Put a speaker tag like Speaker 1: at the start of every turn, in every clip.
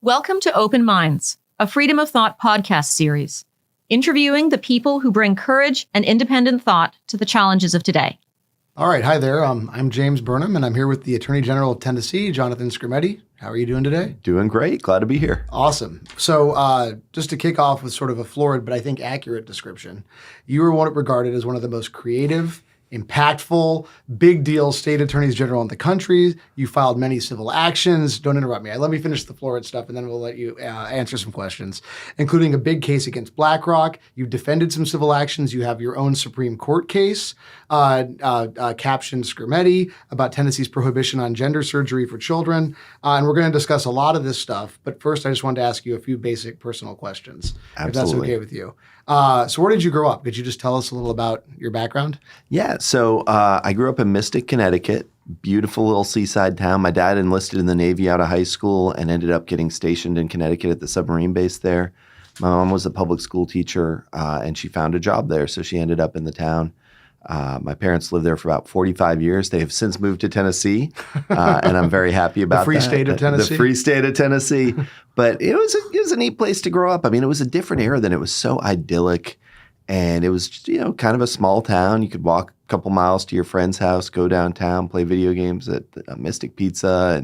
Speaker 1: Welcome to Open Minds, a Freedom of Thought podcast series, interviewing the people who bring courage and independent thought to the challenges of today.
Speaker 2: All right. Hi there. I'm James Burnham, and I'm here with the Attorney General of Tennessee, Jonathan Skrmetti. How are you doing today?
Speaker 3: Doing great. Glad to be here.
Speaker 2: Awesome. So just to kick off with sort of a florid but I think accurate description, you were regarded as one of the most creative, impactful, big deal state attorneys general in the country. You filed many civil actions. Don't interrupt me. Let me finish the florid stuff, and then we'll let you answer some questions, including a big case against BlackRock. You've defended some civil actions. You have your own Supreme Court case, captioned Skrmetti, about Tennessee's prohibition on gender surgery for children. And we're going to discuss a lot of this stuff. But first, I just wanted to ask you a few basic personal questions,
Speaker 3: Absolutely.
Speaker 2: if that's okay with you. So where did you grow up? Could you just tell us a little about your background?
Speaker 3: Yeah. So I grew up in Mystic, Connecticut, beautiful little seaside town. My dad enlisted in the Navy out of high school and ended up getting stationed in Connecticut at the submarine base there. My mom was a public school teacher, and she found a job there, so she ended up in the town. My parents lived there for about 45 years. They have since moved to Tennessee, and I'm very happy about
Speaker 2: the free state of Tennessee.
Speaker 3: The free state of Tennessee. But it was a neat place to grow up. I mean, it was a different era then. It was so idyllic, and it was just, kind of a small town. You could walk a couple miles to your friend's house, go downtown, play video games at Mystic Pizza,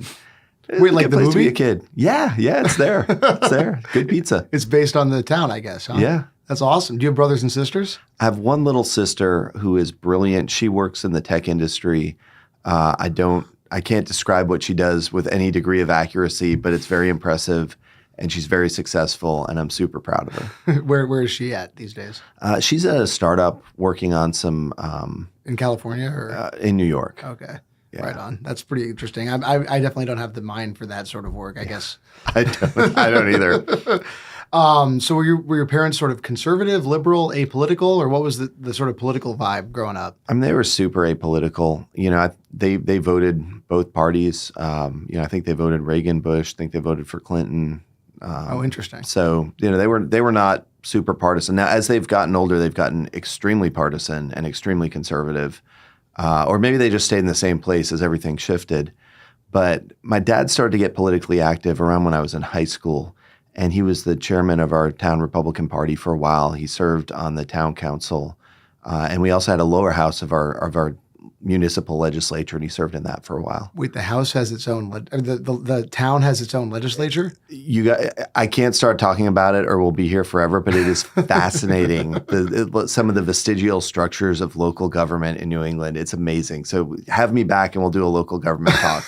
Speaker 3: and
Speaker 2: wait, like the
Speaker 3: place
Speaker 2: movie?
Speaker 3: To be a kid. Yeah, it's there. It's there. Good pizza.
Speaker 2: It's based on the town, I guess, huh?
Speaker 3: Yeah.
Speaker 2: That's awesome. Do you have brothers and sisters?
Speaker 3: I have one little sister who is brilliant. She works in the tech industry. I can't describe what she does with any degree of accuracy, but it's very impressive, and she's very successful, and I'm super proud of her.
Speaker 2: Where is she at these days?
Speaker 3: She's at a startup working on some
Speaker 2: in California or
Speaker 3: in New York.
Speaker 2: Okay.
Speaker 3: Yeah.
Speaker 2: Right on. That's pretty interesting. I definitely don't have the mind for that sort of work, I guess.
Speaker 3: I don't either.
Speaker 2: So were your parents sort of conservative, liberal, apolitical, or what was the sort of political vibe growing up?
Speaker 3: I mean, they were super apolitical. They voted both parties. I think they voted Reagan, Bush. I think they voted for Clinton.
Speaker 2: Interesting.
Speaker 3: So they were not super partisan. Now, as they've gotten older, they've gotten extremely partisan and extremely conservative. Or maybe they just stayed in the same place as everything shifted. But my dad started to get politically active around when I was in high school. And he was the chairman of our town Republican Party for a while. He served on the town council. And we also had a lower house of our municipal legislature, and he served in that for a while.
Speaker 2: Wait, the house has its own, the town has its own legislature?
Speaker 3: I can't start talking about it or we'll be here forever, but it is fascinating. Some of the vestigial structures of local government in New England, it's amazing. So have me back and we'll do a local government talk.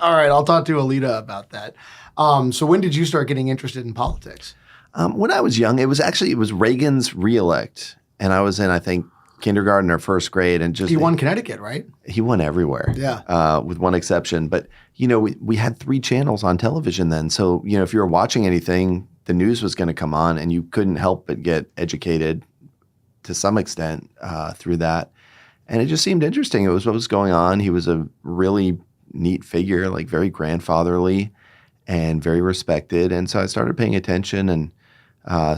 Speaker 2: All right, I'll talk to Alita about that. So when did you start getting interested in politics?
Speaker 3: When I was young, it was Reagan's reelect, and I was in, I think, kindergarten or first grade, and
Speaker 2: he won Connecticut, right?
Speaker 3: He won everywhere,
Speaker 2: yeah,
Speaker 3: with one exception. But we had 3 channels on television then, so if you were watching anything, the news was going to come on, and you couldn't help but get educated to some extent through that. And it just seemed interesting. It was what was going on. He was a really neat figure, like very grandfatherly and very respected. And so I started paying attention and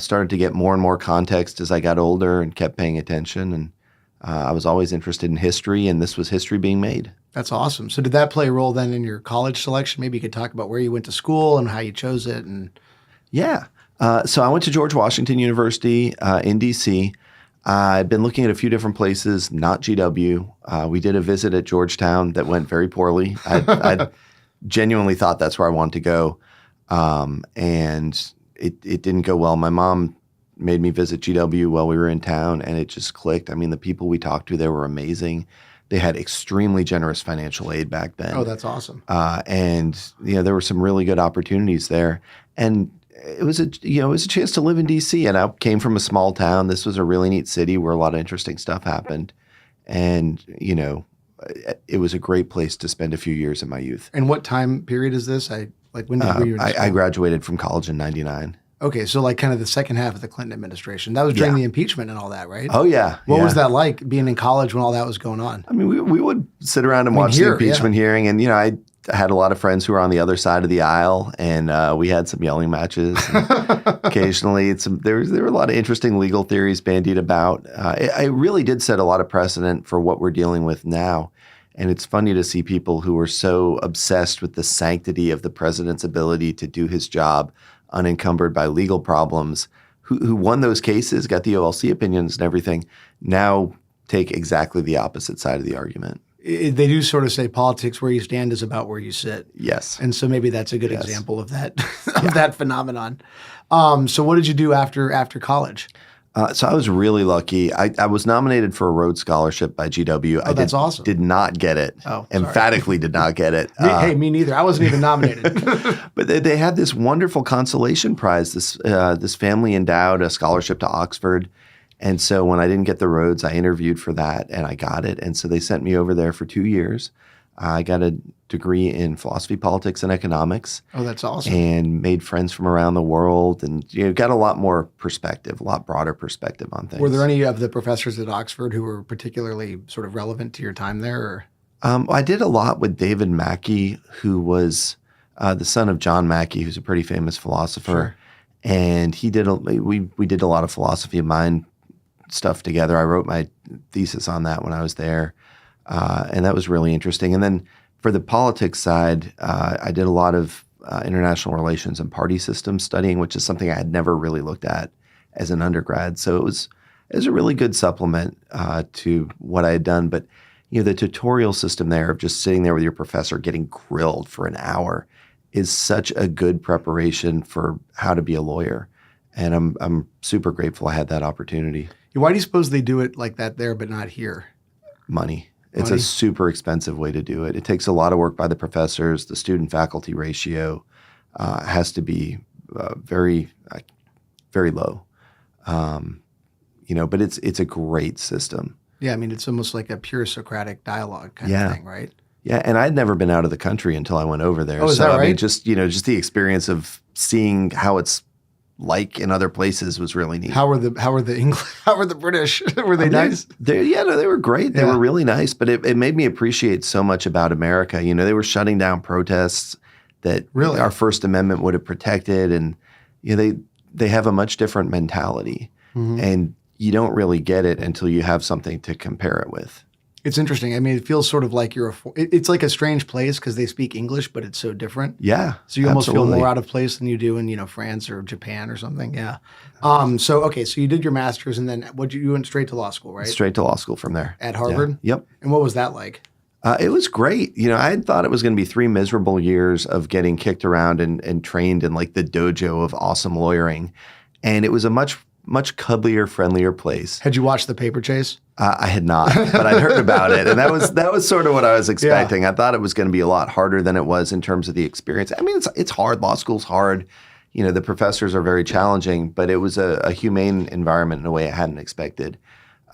Speaker 3: started to get more and more context as I got older and kept paying attention. And I was always interested in history, and this was history being made.
Speaker 2: That's awesome. So did that play a role then in your college selection? Maybe you could talk about where you went to school and how you chose it.
Speaker 3: Yeah. So I went to George Washington University in D.C. I've been looking at a few different places, not GW. We did a visit at Georgetown that went very poorly. I genuinely thought that's where I wanted to go. And it didn't go well. My mom made me visit GW while we were in town, and it just clicked. I mean, the people we talked to there were amazing. They had extremely generous financial aid back then.
Speaker 2: Oh, that's awesome.
Speaker 3: And there were some really good opportunities there. And it was a chance to live in DC. And I came from a small town. This was a really neat city where a lot of interesting stuff happened. And, it was a great place to spend a few years in my youth.
Speaker 2: And what time period is this? When were you in school?
Speaker 3: I graduated from college in 99.
Speaker 2: Okay, so kind of the second half of the Clinton administration. That was during the impeachment and all that, right?
Speaker 3: Oh, yeah.
Speaker 2: What was that like, being in college when all that was going on?
Speaker 3: I mean, we would sit around and watch the impeachment hearing. And, I had a lot of friends who were on the other side of the aisle, and we had some yelling matches. Occasionally, there were a lot of interesting legal theories bandied about. It really did set a lot of precedent for what we're dealing with now. And it's funny to see people who are so obsessed with the sanctity of the president's ability to do his job unencumbered by legal problems, who won those cases, got the OLC opinions and everything, now take exactly the opposite side of the argument.
Speaker 2: They do sort of say politics where you stand is about where you sit.
Speaker 3: Yes.
Speaker 2: And so maybe that's a good
Speaker 3: Yes.
Speaker 2: example of that that phenomenon. So what did you do after college?
Speaker 3: So I was really lucky. I was nominated for a Rhodes Scholarship by GW.
Speaker 2: Oh, that's awesome.
Speaker 3: Did not get it.
Speaker 2: Oh, sorry.
Speaker 3: Emphatically did not get it.
Speaker 2: Hey, me neither. I wasn't even nominated.
Speaker 3: But they had this wonderful consolation prize. This family endowed a scholarship to Oxford. And so when I didn't get the Rhodes, I interviewed for that and I got it. And so they sent me over there for 2 years. I got a degree in philosophy, politics, and economics.
Speaker 2: Oh, that's awesome.
Speaker 3: And made friends from around the world and got a lot more perspective, a lot broader perspective on things.
Speaker 2: Were there any of the professors at Oxford who were particularly sort of relevant to your time there? Or?
Speaker 3: I did a lot with David Mackey, who was the son of John Mackey, who's a pretty famous philosopher.
Speaker 2: Sure.
Speaker 3: And we did a lot of philosophy of mind stuff together. I wrote my thesis on that when I was there. And that was really interesting. And then for the politics side, I did a lot of international relations and party system studying, which is something I had never really looked at as an undergrad. So it was a really good supplement to what I had done. But the tutorial system there of just sitting there with your professor getting grilled for an hour is such a good preparation for how to be a lawyer. And I'm super grateful I had that opportunity.
Speaker 2: Why do you suppose they do it like that there but not here?
Speaker 3: Money. It's a super expensive way to do it. It takes a lot of work by the professors. The student-faculty ratio has to be very, very low. But it's a great system.
Speaker 2: Yeah, I mean, it's almost like a pure Socratic dialogue kind of thing, right?
Speaker 3: Yeah, and I'd never been out of the country until I went over there.
Speaker 2: Oh, is that right?
Speaker 3: I mean, just the experience of seeing how it's like in other places was really neat.
Speaker 2: How were the English? How were the British? Were they nice?
Speaker 3: They were great. They were really nice, but it made me appreciate so much about America. They were shutting down protests that
Speaker 2: really
Speaker 3: our First Amendment would have protected, and they have a much different mentality, and you don't really get it until you have something to compare it with.
Speaker 2: It's interesting. I mean, it feels sort of like it's like a strange place because they speak English, but it's so different.
Speaker 3: Yeah.
Speaker 2: So you almost feel more out of place than you do in, France or Japan or something. Yeah. So you did your master's and then you went straight to law school, right?
Speaker 3: Straight to law school from there.
Speaker 2: At Harvard?
Speaker 3: Yeah. Yep.
Speaker 2: And what was that like?
Speaker 3: It was great. I had thought it was going to be 3 miserable years of getting kicked around and trained in like the dojo of awesome lawyering. And it was a much cuddlier, friendlier place.
Speaker 2: Had you watched The Paper Chase?
Speaker 3: I had not, but I'd heard about it, and that was sort of what I was expecting. Yeah. I thought it was going to be a lot harder than it was in terms of the experience. I mean, it's hard. Law school's hard. The professors are very challenging, but it was a humane environment in a way I hadn't expected.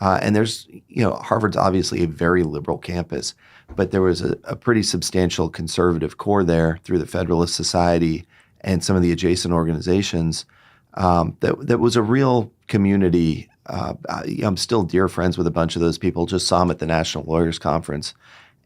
Speaker 3: And there's, Harvard's obviously a very liberal campus, but there was a pretty substantial conservative core there through the Federalist Society and some of the adjacent organizations. That was a real community. I'm still dear friends with a bunch of those people. Just saw them at the National Lawyers Conference.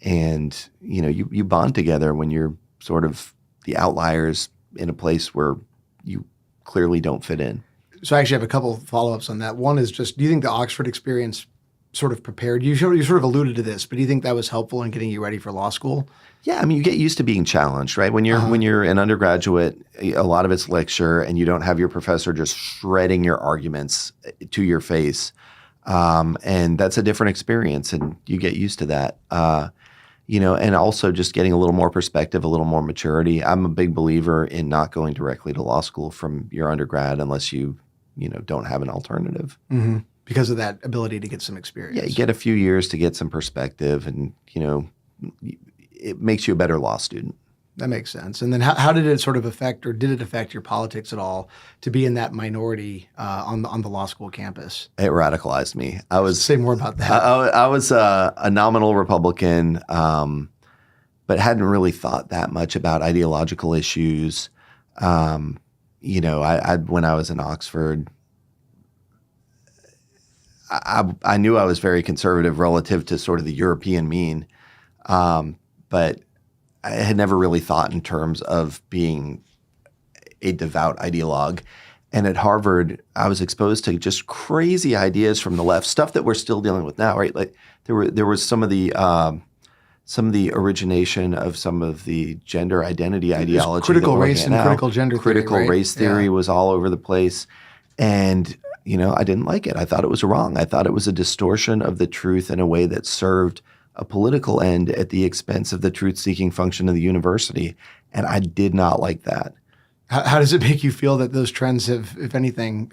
Speaker 3: And, you bond together when you're sort of the outliers in a place where you clearly don't fit in.
Speaker 2: So I actually have a couple of follow-ups on that. One is just, do you think the Oxford experience sort of prepared you? You sort of alluded to this, but do you think that was helpful in getting you ready for law school?
Speaker 3: Yeah, I mean, you get used to being challenged, right? When you're an undergraduate, a lot of it's lecture, and you don't have your professor just shredding your arguments to your face, and that's a different experience, and you get used to that. And also just getting a little more perspective, a little more maturity. I'm a big believer in not going directly to law school from your undergrad unless you don't have an alternative.
Speaker 2: Mm-hmm. Because of that ability to get some experience.
Speaker 3: Yeah, you get a few years to get some perspective, and it makes you a better law student.
Speaker 2: That makes sense. And then how did it sort of affect, or did it affect your politics at all to be in that minority on the law school campus?
Speaker 3: It radicalized me.
Speaker 2: Say more about that.
Speaker 3: I was a nominal Republican, but hadn't really thought that much about ideological issues. When I was in Oxford, I knew I was very conservative relative to sort of the European mean, but I had never really thought in terms of being a devout ideologue. And at Harvard, I was exposed to just crazy ideas from the left, stuff that we're still dealing with now, right? Like there was some of the some of the origination of some of the gender identity ideology.
Speaker 2: Critical race and critical gender theory,
Speaker 3: critical
Speaker 2: right?
Speaker 3: race theory was all over the place. And, I didn't like it. I thought it was wrong. I thought it was a distortion of the truth in a way that served a political end at the expense of the truth-seeking function of the university. And I did not like that.
Speaker 2: How does it make you feel that those trends have, if anything,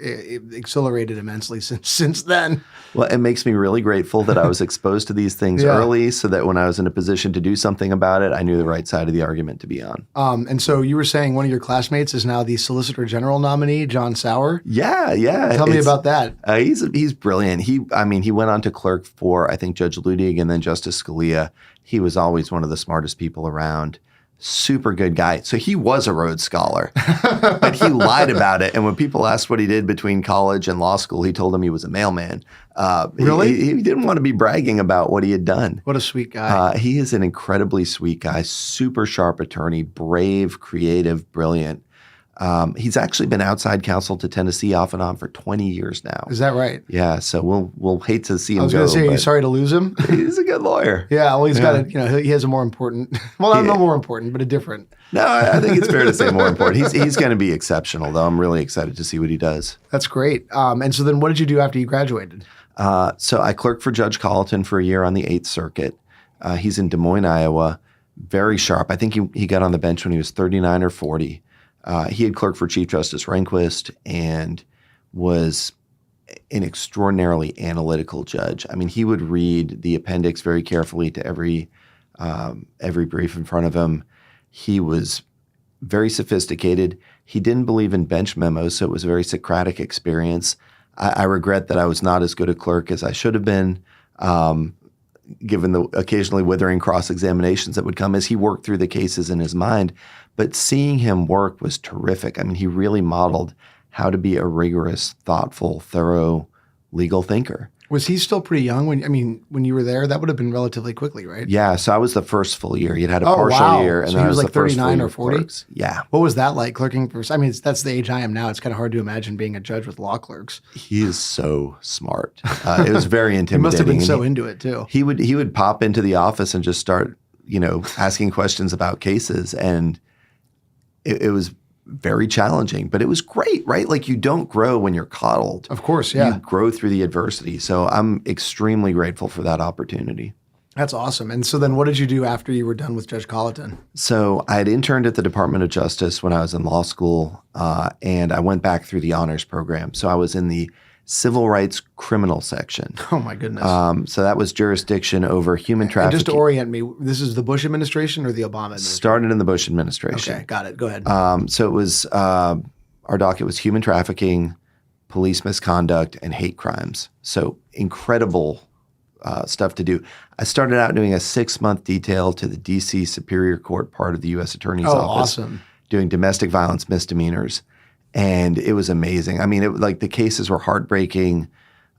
Speaker 2: accelerated immensely since then?
Speaker 3: Well, it makes me really grateful that I was exposed to these things early so that when I was in a position to do something about it, I knew the right side of the argument to be on.
Speaker 2: And so you were saying one of your classmates is now the Solicitor General nominee, John Sauer?
Speaker 3: Yeah.
Speaker 2: Tell me about that.
Speaker 3: He's brilliant. He went on to clerk for, I think, Judge Ludig and then Justice Scalia. He was always one of the smartest people around. Super good guy. So he was a Rhodes Scholar, but he lied about it. And when people asked what he did between college and law school, he told them he was a mailman.
Speaker 2: Really?
Speaker 3: He didn't want to be bragging about what he had done.
Speaker 2: What a sweet guy.
Speaker 3: He is an incredibly sweet guy, super sharp attorney, brave, creative, brilliant. He's actually been outside counsel to Tennessee off and on for 20 years now.
Speaker 2: Is that right?
Speaker 3: Yeah. So we'll hate to see him go.
Speaker 2: I was going to say, are you sorry to lose him?
Speaker 3: He's a good lawyer.
Speaker 2: Yeah. Well, he's got he has a more important, well, not more important, but a different.
Speaker 3: No, I think it's fair to say more important. He's going to be exceptional, though. I'm really excited to see what he does.
Speaker 2: That's great. And so then what did you do after you graduated?
Speaker 3: So I clerked for Judge Colleton for a year on the 8th Circuit. He's in Des Moines, Iowa. Very sharp. I think he got on the bench when he was 39 or 40. He had clerked for Chief Justice Rehnquist and was an extraordinarily analytical judge. I mean, he would read the appendix very carefully to every brief in front of him. He was very sophisticated. He didn't believe in bench memos, so it was a very Socratic experience. I regret that I was not as good a clerk as I should have been, given the occasionally withering cross-examinations that would come as he worked through the cases in his mind. But seeing him work was terrific. I mean, he really modeled how to be a rigorous, thoughtful, thorough legal thinker.
Speaker 2: Was he still pretty young when you were there? That would have been relatively quickly, right?
Speaker 3: Yeah, so I was the first full year. He had a partial year, and
Speaker 2: so
Speaker 3: then
Speaker 2: he was
Speaker 3: I was
Speaker 2: like
Speaker 3: the first
Speaker 2: 39
Speaker 3: full
Speaker 2: or 40?
Speaker 3: clerks. Yeah.
Speaker 2: What was that like clerking for? I mean, that's the age I am now. It's kind of hard to imagine being a judge with law clerks.
Speaker 3: He is so smart. It was very intimidating.
Speaker 2: He must have been so into it too.
Speaker 3: He would pop into the office and just start, asking questions about cases, and it was very challenging, but it was great, right? Like you don't grow when you're coddled.
Speaker 2: Of course, yeah.
Speaker 3: You grow through the adversity. So I'm extremely grateful for that opportunity.
Speaker 2: That's awesome. And so then what did you do after you were done with Judge Colleton?
Speaker 3: So I had interned at the Department of Justice when I was in law school, and I went back through the honors program. So I was in the civil rights criminal section.
Speaker 2: Oh my goodness.
Speaker 3: So that was jurisdiction over human trafficking.
Speaker 2: And just to orient me, this is the Bush administration or the Obama administration?
Speaker 3: Started in the Bush administration.
Speaker 2: Okay, got it. Go ahead.
Speaker 3: So it was, our docket was human trafficking, police misconduct, and hate crimes. So incredible stuff to do. I started out doing a 6-month detail to the D.C. Superior Court part of the U.S. Attorney's Office.
Speaker 2: Awesome.
Speaker 3: Doing domestic violence misdemeanors. And it was amazing. I mean, the cases were heartbreaking.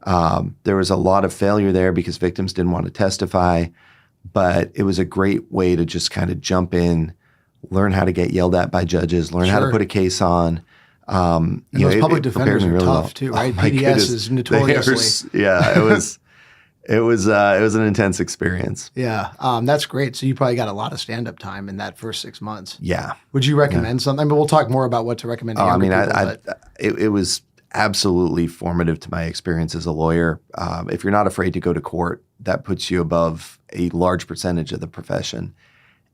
Speaker 3: There was a lot of failure there because victims didn't want to testify. But it was a great way to just kind of jump in, learn how to get yelled at by judges, learn how to put a case on.
Speaker 2: And those public defenders are tough too, right? PDS is notoriously.
Speaker 3: It was an intense experience.
Speaker 2: Yeah, that's great. So you probably got a lot of stand-up time in that first 6 months.
Speaker 3: Yeah.
Speaker 2: Would you recommend something? I mean, we'll talk more about what to recommend to younger people.
Speaker 3: It was absolutely formative to my experience as a lawyer. If you're not afraid to go to court, that puts you above a large percentage of the profession.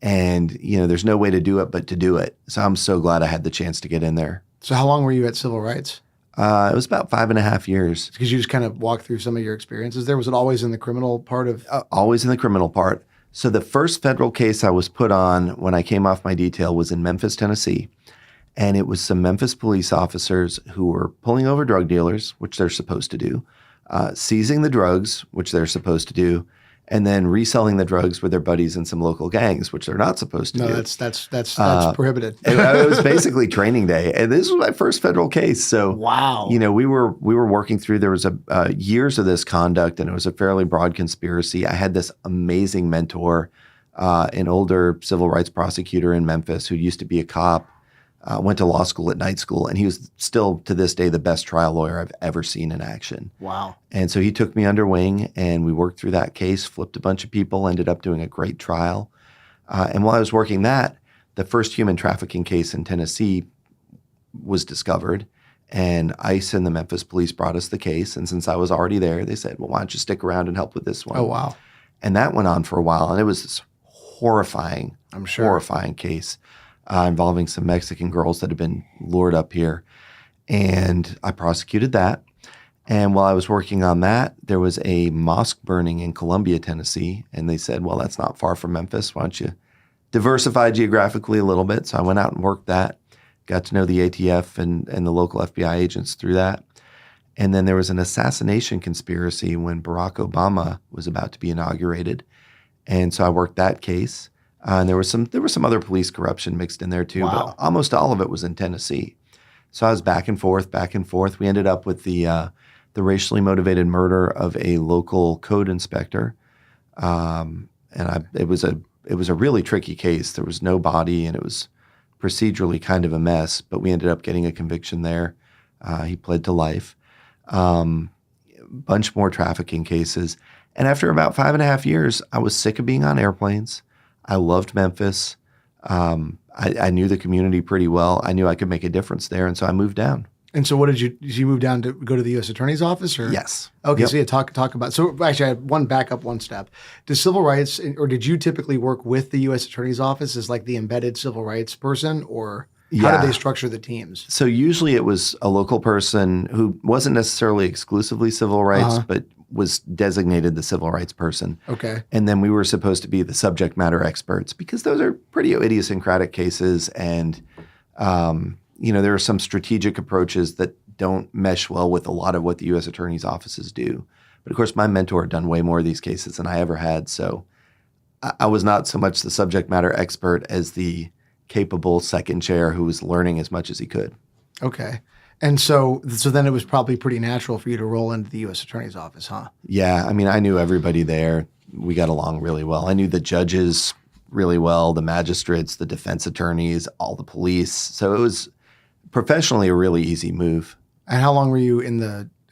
Speaker 3: And, there's no way to do it but to do it. So I'm so glad I had the chance to get in there.
Speaker 2: So how long were you at Civil Rights?
Speaker 3: It was about 5.5 years.
Speaker 2: Because you just kind of walked through some of your experiences there. Was it always in the criminal part of?
Speaker 3: Always in the criminal part. So the first federal case I was put on when I came off my detail was in Memphis, Tennessee. And it was some Memphis police officers who were pulling over drug dealers, which they're supposed to do, seizing the drugs, which they're supposed to do, and then reselling the drugs with their buddies in some local gangs, which they're not supposed to do.
Speaker 2: No, that's prohibited.
Speaker 3: It was basically training day, and this was my first federal case. So,
Speaker 2: wow,
Speaker 3: we were working through. There was years of this conduct, and it was a fairly broad conspiracy. I had this amazing mentor, an older civil rights prosecutor in Memphis who used to be a cop. went to law school at night school, and he was still to this day the best trial lawyer I've ever seen in action.
Speaker 2: Wow.
Speaker 3: And so he took me under wing, and we worked through that case, flipped a bunch of people, ended up doing a great trial. And while I was working that, the first human trafficking case in Tennessee was discovered, and ICE and the Memphis police brought us the case. And since I was already there, they said, well, why don't you stick around and help with this one?
Speaker 2: Oh, wow.
Speaker 3: And that went on for a while, and it was this horrifying case involving some Mexican girls that had been lured up here. And I prosecuted that. And while I was working on that, there was a mosque burning in Columbia, Tennessee. And they said, well, that's not far from Memphis. Why don't you diversify geographically a little bit? So I went out and worked that, got to know the ATF and the local FBI agents through that. And then there was an assassination conspiracy when Barack Obama was about to be inaugurated. And so I worked that case. And there was some other police corruption mixed in there too,
Speaker 2: Wow.
Speaker 3: but almost all of it was in Tennessee. So I was back and forth. We ended up with the racially motivated murder of a local code inspector, it was a really tricky case. There was no body, and it was procedurally kind of a mess. But we ended up getting a conviction there. He pled to life. Bunch more trafficking cases, and after about 5.5 years, I was sick of being on airplanes. I loved Memphis. I knew the community pretty well. I knew I could make a difference there, and so I moved down.
Speaker 2: And so did you move down to go to the U.S. Attorney's Office? Or?
Speaker 3: Yes.
Speaker 2: Okay,
Speaker 3: Yep.
Speaker 2: so yeah, talk about, so actually I had back up one step. Does civil rights, or did you typically work with the U.S. Attorney's Office as like the embedded civil rights person, or how did they structure the teams?
Speaker 3: So usually it was a local person who wasn't necessarily exclusively civil rights, but was designated the civil rights person.
Speaker 2: Okay.
Speaker 3: And then we were supposed to be the subject matter experts because those are pretty idiosyncratic cases. And, there are some strategic approaches that don't mesh well with a lot of what the U.S. Attorney's offices do. But of course, my mentor had done way more of these cases than I ever had. So I was not so much the subject matter expert as the capable second chair who was learning as much as he could.
Speaker 2: Okay. And so then it was probably pretty natural for you to roll into the U.S. Attorney's Office, huh?
Speaker 3: Yeah. I mean, I knew everybody there. We got along really well. I knew the judges really well, the magistrates, the defense attorneys, all the police. So it was professionally a really easy move.
Speaker 2: And how long were you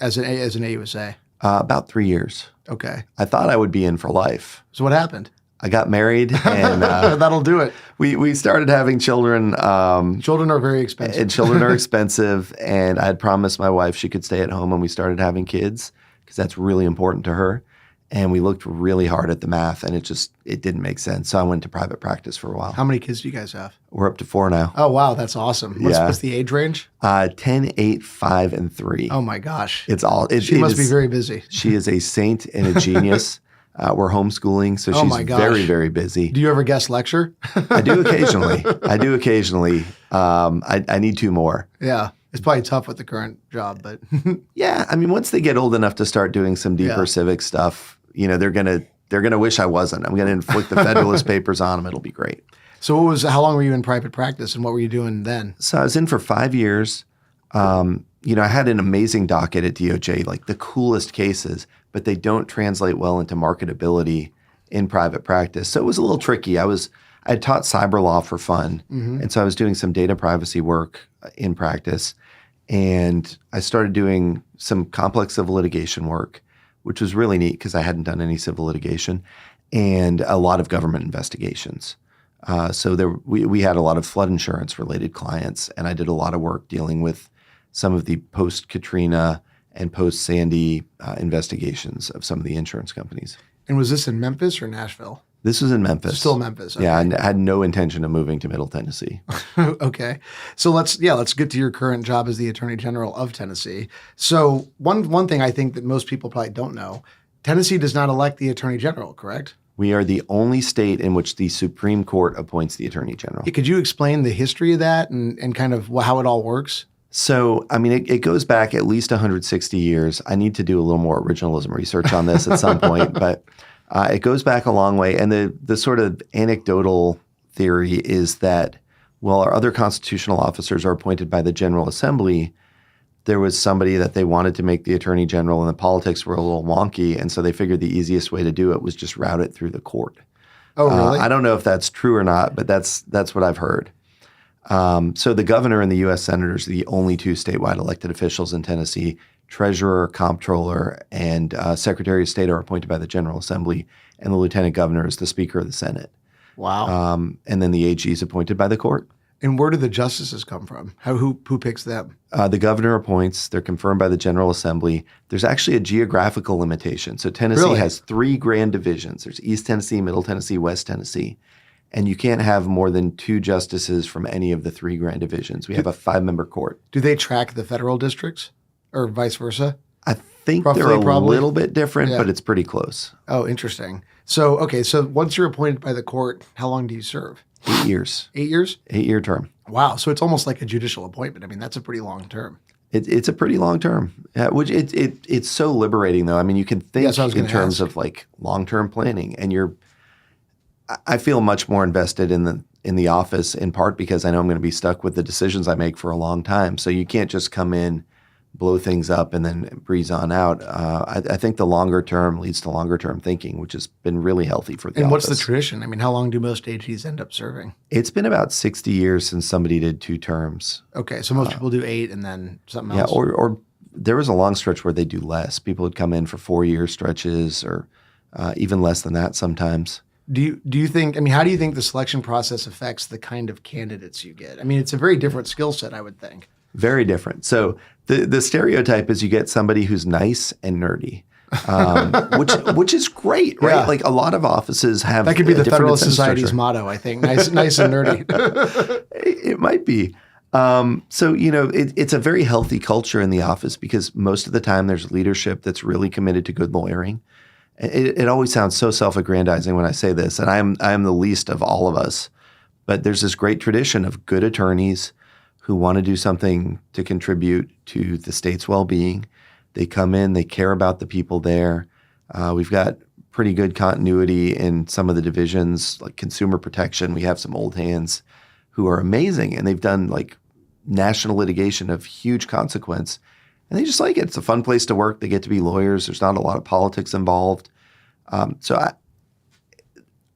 Speaker 2: as an AUSA?
Speaker 3: About 3 years.
Speaker 2: Okay.
Speaker 3: I thought I would be in for life.
Speaker 2: So what happened?
Speaker 3: I got married, and
Speaker 2: That'll do it.
Speaker 3: we started having children.
Speaker 2: Children are very expensive.
Speaker 3: And children are expensive, and I had promised my wife she could stay at home when we started having kids because that's really important to her. And we looked really hard at the math, and it didn't make sense. So I went to private practice for a while.
Speaker 2: How many kids do you guys have?
Speaker 3: We're up to 4 now.
Speaker 2: Oh, wow. That's awesome. What's the age range?
Speaker 3: 10, 8, 5, and 3.
Speaker 2: Oh, my gosh.
Speaker 3: She
Speaker 2: must be very busy.
Speaker 3: She is a saint and a genius. We're homeschooling, so she's very, very busy.
Speaker 2: Do you ever guest lecture?
Speaker 3: I do occasionally. I need 2 more.
Speaker 2: Yeah. It's probably tough with the current job, but
Speaker 3: Yeah, I mean, once they get old enough to start doing some deeper civic stuff, they're gonna wish I wasn't. I'm gonna inflict the Federalist Papers on them. It'll be great.
Speaker 2: So how long were you in private practice, and what were you doing then?
Speaker 3: So I was in for 5 years. I had an amazing docket at DOJ, like the coolest cases, but they don't translate well into marketability in private practice. So it was a little tricky. I had taught cyber law for fun, and so I was doing some data privacy work in practice. And I started doing some complex civil litigation work, which was really neat because I hadn't done any civil litigation, and a lot of government investigations. So we had a lot of flood insurance related clients, and I did a lot of work dealing with some of the post-Katrina and post-Sandy investigations of some of the insurance companies.
Speaker 2: And was this in Memphis or Nashville?
Speaker 3: This was in Memphis.
Speaker 2: Still Memphis. Okay.
Speaker 3: Yeah, I had no intention of moving to Middle Tennessee.
Speaker 2: Okay. So let's get to your current job as the Attorney General of Tennessee. So one thing I think that most people probably don't know, Tennessee does not elect the Attorney General, correct?
Speaker 3: We are the only state in which the Supreme Court appoints the Attorney General.
Speaker 2: Could you explain the history of that and kind of how it all works?
Speaker 3: So, I mean, it goes back at least 160 years. I need to do a little more originalism research on this at some point, but it goes back a long way. And the sort of anecdotal theory is that while our other constitutional officers are appointed by the General Assembly, there was somebody that they wanted to make the Attorney General, and the politics were a little wonky, and so they figured the easiest way to do it was just route it through the court.
Speaker 2: Oh, really?
Speaker 3: I don't know if that's true or not, but that's what I've heard. So the governor and the U.S. senators are the only two statewide elected officials in Tennessee. Treasurer, comptroller, and Secretary of State are appointed by the General Assembly, and the lieutenant governor is the Speaker of the Senate.
Speaker 2: Wow.
Speaker 3: And then the AG is appointed by the court.
Speaker 2: And where do the justices come from? Who picks them?
Speaker 3: The governor appoints. They're confirmed by the General Assembly. There's actually a geographical limitation. So Tennessee has 3 grand divisions. There's East Tennessee, Middle Tennessee, West Tennessee. And you can't have more than 2 justices from any of the 3 grand divisions. We have a 5-member court.
Speaker 2: Do they track the federal districts or vice versa?
Speaker 3: I think
Speaker 2: Roughly,
Speaker 3: they're a
Speaker 2: probably?
Speaker 3: little bit different, but it's pretty close.
Speaker 2: Oh, interesting. So, okay, so once you're appointed by the court, how long do you serve?
Speaker 3: 8 years.
Speaker 2: 8 years?
Speaker 3: 8-year term.
Speaker 2: Wow. So it's almost like a judicial appointment. I mean, that's a pretty long term.
Speaker 3: It's a pretty long term. Which it's so liberating, though. I mean, you can think in terms of like long-term planning, and I feel much more invested in the office, in part because I know I'm going to be stuck with the decisions I make for a long time. So you can't just come in, blow things up, and then breeze on out. I think the longer term leads to longer term thinking, which has been really healthy for the office.
Speaker 2: And what's the tradition? I mean, how long do most AGs end up serving?
Speaker 3: It's been about 60 years since somebody did 2 terms.
Speaker 2: Okay, so most people do 8 and then something else.
Speaker 3: Yeah, or there was a long stretch where they do less. People would come in for 4-year stretches, or even less than that sometimes.
Speaker 2: Do you think, I mean, how do you think the selection process affects the kind of candidates you get? I mean, it's a very different skill set, I would think.
Speaker 3: Very different. So the stereotype is you get somebody who's nice and nerdy, which is great, right?
Speaker 2: Yeah.
Speaker 3: Like a lot of offices have
Speaker 2: that could be the Federalist
Speaker 3: Society's
Speaker 2: motto, I think. Nice and nerdy.
Speaker 3: It might be. So, it's a very healthy culture in the office because most of the time there's leadership that's really committed to good lawyering. It always sounds so self-aggrandizing when I say this, and I am the least of all of us. But there's this great tradition of good attorneys who want to do something to contribute to the state's well-being. They come in, they care about the people there. We've got pretty good continuity in some of the divisions, like consumer protection. We have some old hands who are amazing, and they've done like national litigation of huge consequence. And they just like it. It's a fun place to work. They get to be lawyers. There's not a lot of politics involved. So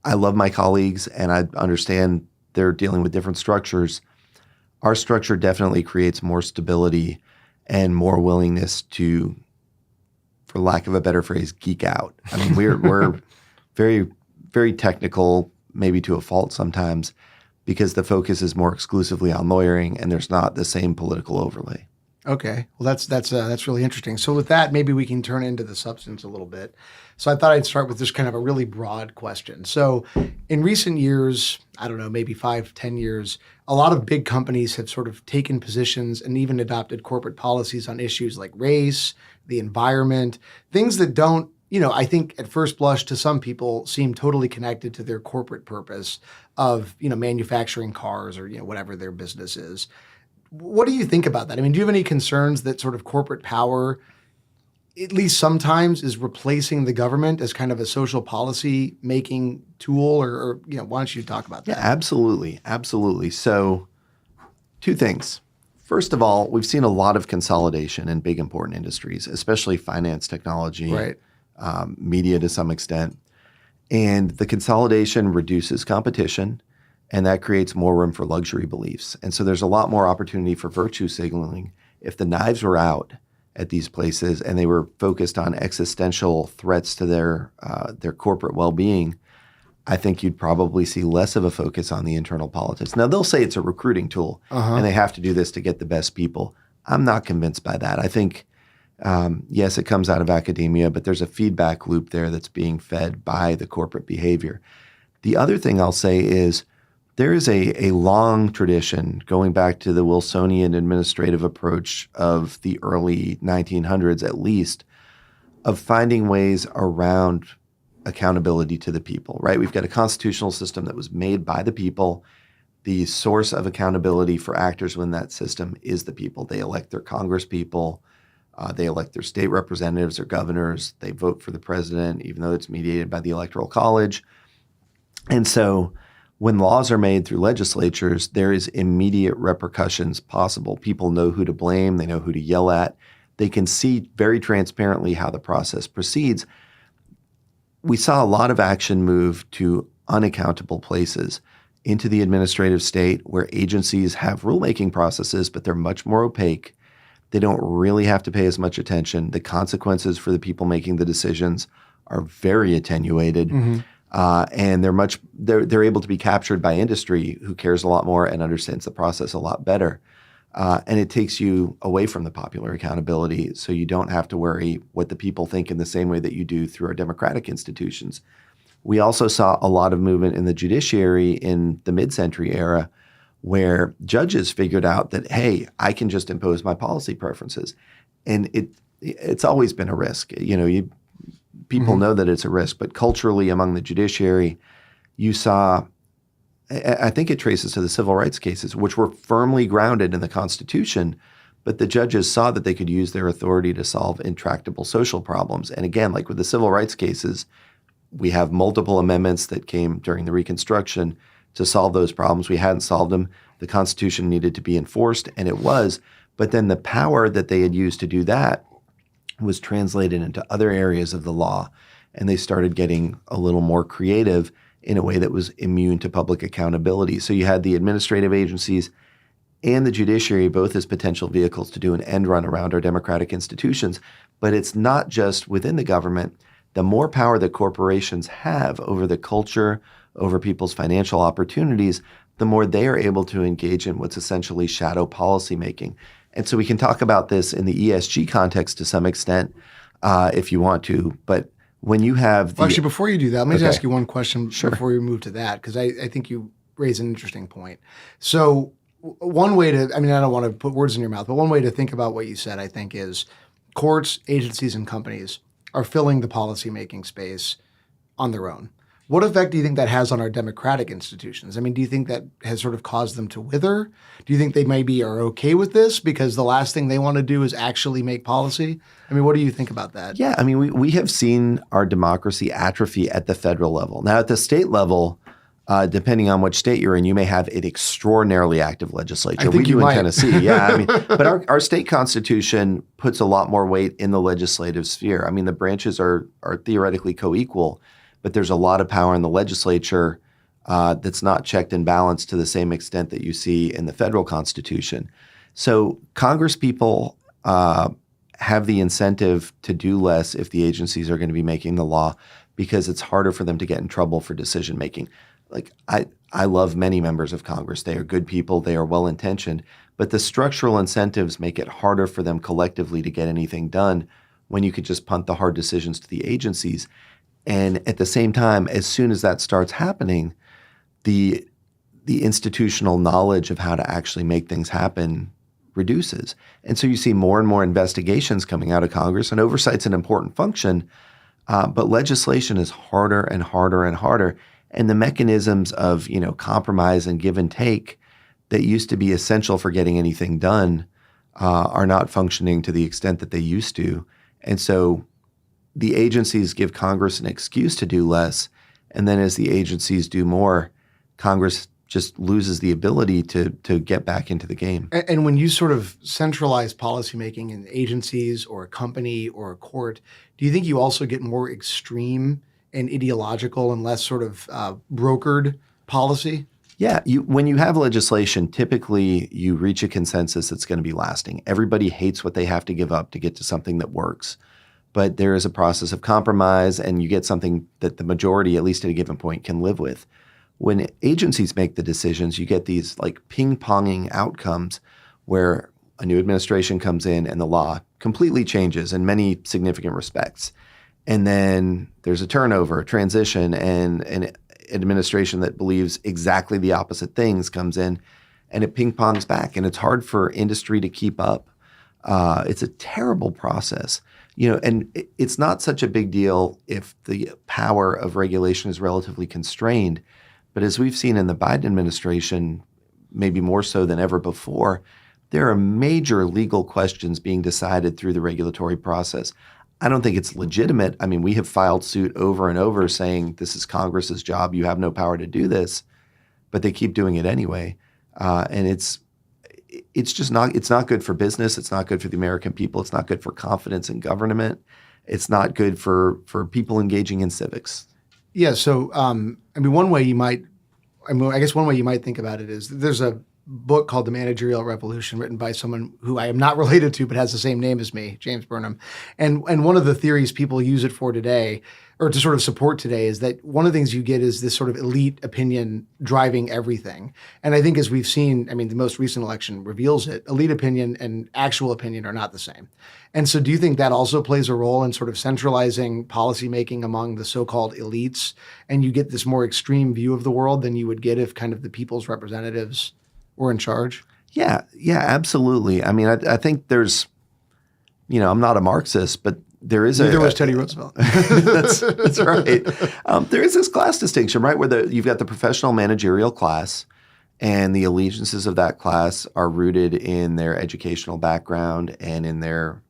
Speaker 3: I love my colleagues, and I understand they're dealing with different structures. Our structure definitely creates more stability and more willingness to, for lack of a better phrase, geek out. I mean, we're very, very technical, maybe to a fault sometimes, because the focus is more exclusively on lawyering, and there's not the same political overlay.
Speaker 2: Okay. Well, that's really interesting. So with that, maybe we can turn into the substance a little bit. So I thought I'd start with just kind of a really broad question. So in recent years, I don't know, maybe 5-10 years, a lot of big companies have sort of taken positions and even adopted corporate policies on issues like race, the environment, things that don't, I think at first blush to some people seem totally connected to their corporate purpose of, manufacturing cars or, whatever their business is. What do you think about that? I mean, do you have any concerns that sort of corporate power, at least sometimes, is replacing the government as kind of a social policy making tool? Or why don't you talk about that?
Speaker 3: Yeah, absolutely. Absolutely. So 2 things. First of all, we've seen a lot of consolidation in big, important industries, especially finance, technology,
Speaker 2: right.
Speaker 3: Media to some extent. And the consolidation reduces competition, and that creates more room for luxury beliefs. And so there's a lot more opportunity for virtue signaling. If the knives were out at these places and they were focused on existential threats to their corporate well-being, I think you'd probably see less of a focus on the internal politics. Now, they'll say it's a recruiting tool, and they have to do this to get the best people. I'm not convinced by that. I think, yes, it comes out of academia, but there's a feedback loop there that's being fed by the corporate behavior. The other thing I'll say is, there is a long tradition going back to the Wilsonian administrative approach of the early 1900s, at least, of finding ways around accountability to the people, right? We've got a constitutional system that was made by the people. The source of accountability for actors within that system is the people. They elect their congresspeople. They elect their state representatives or governors. They vote for the president, even though it's mediated by the Electoral College. And so when laws are made through legislatures, there is immediate repercussions possible. People know who to blame. They know who to yell at. They can see very transparently how the process proceeds. We saw a lot of action move to unaccountable places. into the administrative state where agencies have rulemaking processes, but they're much more opaque. They don't really have to pay as much attention. The consequences for the people making the decisions are very attenuated. And they're able to be captured by industry who cares a lot more and understands the process a lot better. And it takes you away from the popular accountability, so you don't have to worry what the people think in the same way that you do through our democratic institutions. We also saw a lot of movement in the judiciary in the mid-century era where judges figured out that, hey, I can just impose my policy preferences. And it's always been a risk. People know that it's a risk, but culturally among the judiciary, you saw, I think it traces to the civil rights cases, which were firmly grounded in the Constitution, but the judges saw that they could use their authority to solve intractable social problems. And again, like with the civil rights cases, we have multiple amendments that came during the Reconstruction to solve those problems. We hadn't solved them. The Constitution needed to be enforced, and it was. But then the power that they had used to do that was translated into other areas of the law, and they started getting a little more creative in a way that was immune to public accountability. So you had the administrative agencies and the judiciary both as potential vehicles to do an end run around our democratic institutions. But it's not just within the government. The more power that corporations have over the culture, over people's financial opportunities, the more they are able to engage in what's essentially shadow policymaking. And so we can talk about this in the ESG context to some extent if you want to. But when you have
Speaker 2: Well, actually, before you do that, let me just ask you one question
Speaker 3: Sure.
Speaker 2: before we move to that, because I think you raise an interesting point. So one way to, I don't want to put words in your mouth, but one way to think about what you said, I think, is courts, agencies, and companies are filling the policymaking space on their own. What effect do you think that has on our democratic institutions? Do you think that has sort of caused them to wither? Do you think they maybe are okay with this because the last thing they want to do is actually make policy? What do you think about that?
Speaker 3: Yeah, we have seen our democracy atrophy at the federal level. Now, at the state level, depending on which state you're in, you may have an extraordinarily active legislature.
Speaker 2: I think
Speaker 3: we do
Speaker 2: might.
Speaker 3: in Tennessee, yeah. But our state constitution puts a lot more weight in the legislative sphere. The branches are theoretically co-equal, but there's a lot of power in the legislature that's not checked and balanced to the same extent that you see in the federal constitution. So Congress people have the incentive to do less if the agencies are going to be making the law because it's harder for them to get in trouble for decision making. Like I love many members of Congress. They are good people. They are well-intentioned. But the structural incentives make it harder for them collectively to get anything done when you could just punt the hard decisions to the agencies. And at the same time, as soon as that starts happening, the institutional knowledge of how to actually make things happen reduces. And so you see more and more investigations coming out of Congress, and oversight's an important function, but legislation is harder and harder and harder. And the mechanisms of compromise and give and take that used to be essential for getting anything done are not functioning to the extent that they used to. And so the agencies give Congress an excuse to do less, and then as the agencies do more, Congress just loses the ability to get back into the game.
Speaker 2: And when you sort of centralize policymaking in agencies or a company or a court, do you think you also get more extreme and ideological and less sort of brokered policy?
Speaker 3: Yeah, when you have legislation, typically you reach a consensus that's going to be lasting. Everybody hates what they have to give up to get to something that works. But there is a process of compromise, and you get something that the majority, at least at a given point, can live with. When agencies make the decisions, you get these like ping-ponging outcomes where a new administration comes in and the law completely changes in many significant respects. And then there's a turnover, a transition, and an administration that believes exactly the opposite things comes in, and it ping-pongs back. And it's hard for industry to keep up. It's a terrible process. And it's not such a big deal if the power of regulation is relatively constrained. But as we've seen in the Biden administration, maybe more so than ever before, there are major legal questions being decided through the regulatory process. I don't think it's legitimate. We have filed suit over and over saying this is Congress's job. You have no power to do this, but they keep doing it anyway. And it's just not, it's not good for business. It's not good for the American people. It's not good for confidence in government. It's not good for people engaging in civics.
Speaker 2: Yeah. So, one way you might I mean, I guess one way you might think about it is there's a book called The Managerial Revolution written by someone who I am not related to but has the same name as me, James Burnham. And one of the theories people use it for today, or to sort of support today, is that one of the things you get is this sort of elite opinion driving everything. And I think as we've seen, I mean, the most recent election reveals it, elite opinion and actual opinion are not the same. And so do you think that also plays a role in sort of centralizing policymaking among the so-called elites, and you get this more extreme view of the world than you would get if kind of the people's representatives were in charge?
Speaker 3: Yeah, absolutely. I mean, I think there's, I'm not a Marxist, but there is
Speaker 2: Neither was Teddy Roosevelt.
Speaker 3: that's right. There is this class distinction, right, where you've got the professional managerial class, and the allegiances of that class are rooted in their educational background and in their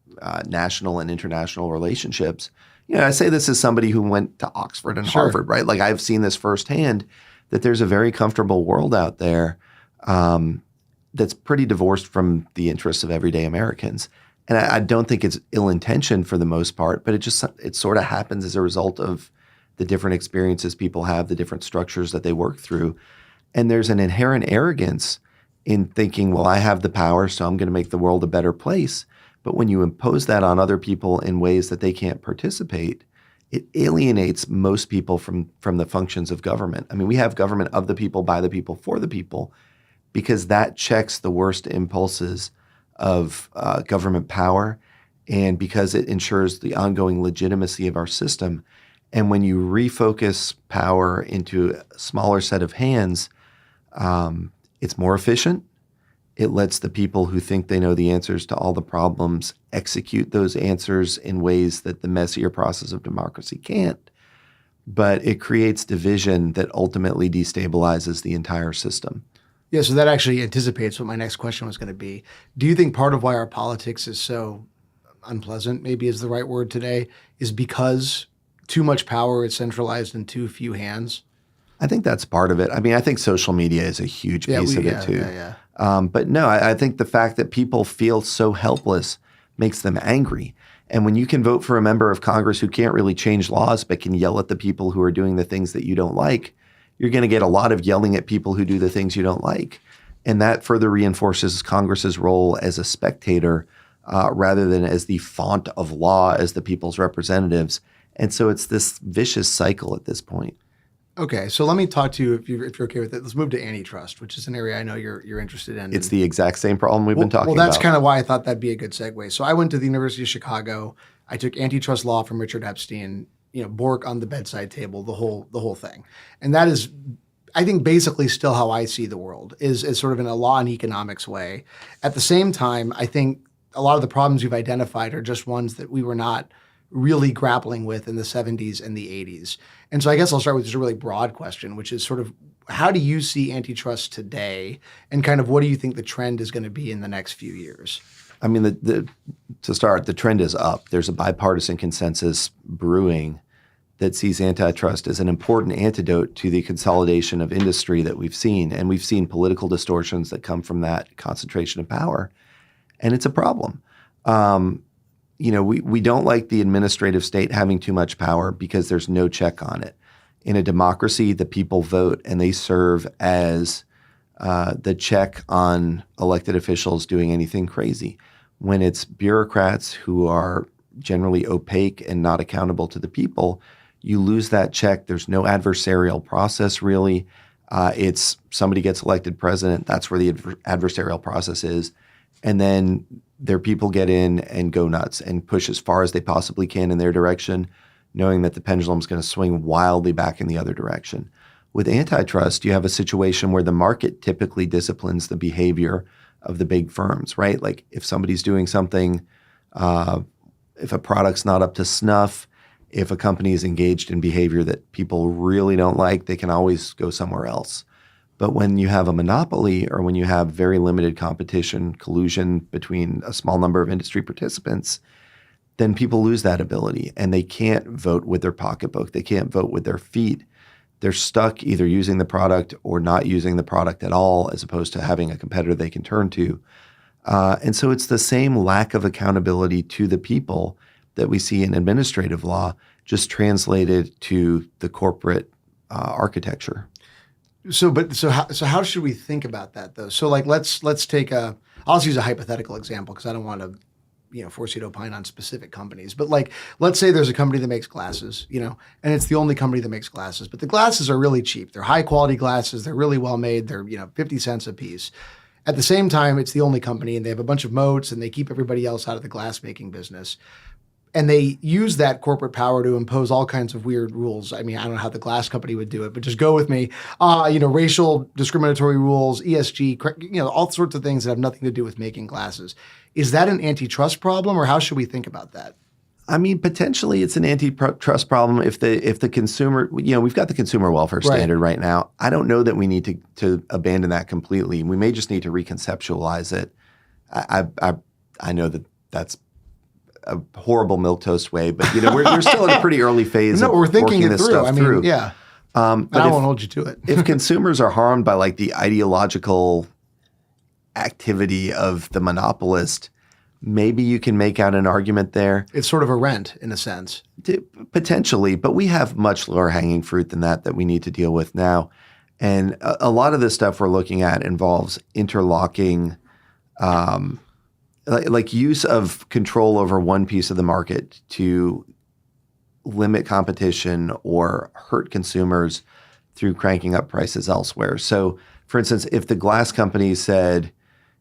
Speaker 3: national and international relationships. I say this as somebody who went to Oxford and
Speaker 2: Sure.
Speaker 3: Harvard, right? Like I've seen this firsthand, that there's a very comfortable world out there that's pretty divorced from the interests of everyday Americans. And I don't think it's ill-intentioned for the most part, but it sort of happens as a result of the different experiences people have, the different structures that they work through. And there's an inherent arrogance in thinking, well, I have the power, so I'm going to make the world a better place. But when you impose that on other people in ways that they can't participate, it alienates most people from the functions of government. I mean, we have government of the people, by the people, for the people, because that checks the worst impulses of government power, and because it ensures the ongoing legitimacy of our system. And when you refocus power into a smaller set of hands, it's more efficient. It lets the people who think they know the answers to all the problems execute those answers in ways that the messier process of democracy can't. But it creates division that ultimately destabilizes the entire system.
Speaker 2: Yeah, so that actually anticipates what my next question was going to be. Do you think part of why our politics is so unpleasant, maybe is the right word today, is because too much power is centralized in too few hands?
Speaker 3: I think that's part of it. I mean, I think social media is a huge piece of it too.
Speaker 2: Yeah.
Speaker 3: But no, I think the fact that people feel so helpless makes them angry. And when you can vote for a member of Congress who can't really change laws but can yell at the people who are doing the things that you don't like, you're going to get a lot of yelling at people who do the things you don't like. And that further reinforces Congress's role as a spectator rather than as the font of law as the people's representatives. And so it's this vicious cycle at this point.
Speaker 2: Okay, so let me talk to you, if you're okay with it. Let's move to antitrust, which is an area I know you're interested in.
Speaker 3: It's the exact same problem we've been talking about.
Speaker 2: Well, that's kind of why I thought that'd be a good segue. So I went to the University of Chicago. I took antitrust law from Richard Epstein, Bork on the bedside table, the whole thing. And that is, I think, basically still how I see the world, is sort of in a law and economics way. At the same time, I think a lot of the problems you've identified are just ones that we were not really grappling with in the 70s and the 80s. And so I guess I'll start with just a really broad question, which is sort of, how do you see antitrust today, and kind of what do you think the trend is going to be in the next few years?
Speaker 3: I mean, to start, the trend is up. There's a bipartisan consensus brewing that sees antitrust as an important antidote to the consolidation of industry that we've seen. And we've seen political distortions that come from that concentration of power. And it's a problem. We don't like the administrative state having too much power because there's no check on it. In a democracy, the people vote, and they serve as the check on elected officials doing anything crazy. When it's bureaucrats who are generally opaque and not accountable to the people, you lose that check. There's no adversarial process, really. It's somebody gets elected president. That's where the adversarial process is. And then their people get in and go nuts and push as far as they possibly can in their direction, knowing that the pendulum's going to swing wildly back in the other direction. With antitrust, you have a situation where the market typically disciplines the behavior of the big firms, right? Like if somebody's doing something, if a product's not up to snuff, if a company is engaged in behavior that people really don't like, they can always go somewhere else. But when you have a monopoly, or when you have very limited competition, collusion between a small number of industry participants, then people lose that ability, and they can't vote with their pocketbook. They can't vote with their feet. They're stuck either using the product or not using the product at all, as opposed to having a competitor they can turn to. And so it's the same lack of accountability to the people that we see in administrative law, just translated to the corporate architecture.
Speaker 2: So how should we think about that though? So like let's take I'll just use a hypothetical example because I don't want to force you to opine on specific companies. But like let's say there's a company that makes glasses, and it's the only company that makes glasses, but the glasses are really cheap. They're high quality glasses. They're really well made. They're 50 cents a piece. At the same time, it's the only company and they have a bunch of moats and they keep everybody else out of the glass making business. And they use that corporate power to impose all kinds of weird rules. I mean, I don't know how the glass company would do it, but just go with me. Racial discriminatory rules, ESG, all sorts of things that have nothing to do with making glasses. Is that an antitrust problem, or how should we think about that?
Speaker 3: I mean, potentially it's an antitrust problem if the consumer, we've got the consumer welfare standard right now. I don't know that we need to abandon that completely. We may just need to reconceptualize it. I know that that's a horrible milquetoast way, but we're still in a pretty early phase.
Speaker 2: No,
Speaker 3: of
Speaker 2: we're thinking
Speaker 3: working
Speaker 2: it
Speaker 3: this
Speaker 2: through.
Speaker 3: stuff through.
Speaker 2: Yeah. But I won't hold you to it.
Speaker 3: If consumers are harmed by like the ideological activity of the monopolist, maybe you can make out an argument there.
Speaker 2: It's sort of a rent in a sense.
Speaker 3: Potentially, but we have much lower hanging fruit than that we need to deal with now. And a lot of the stuff we're looking at involves interlocking like use of control over one piece of the market to limit competition or hurt consumers through cranking up prices elsewhere. So, for instance, if the glass company said,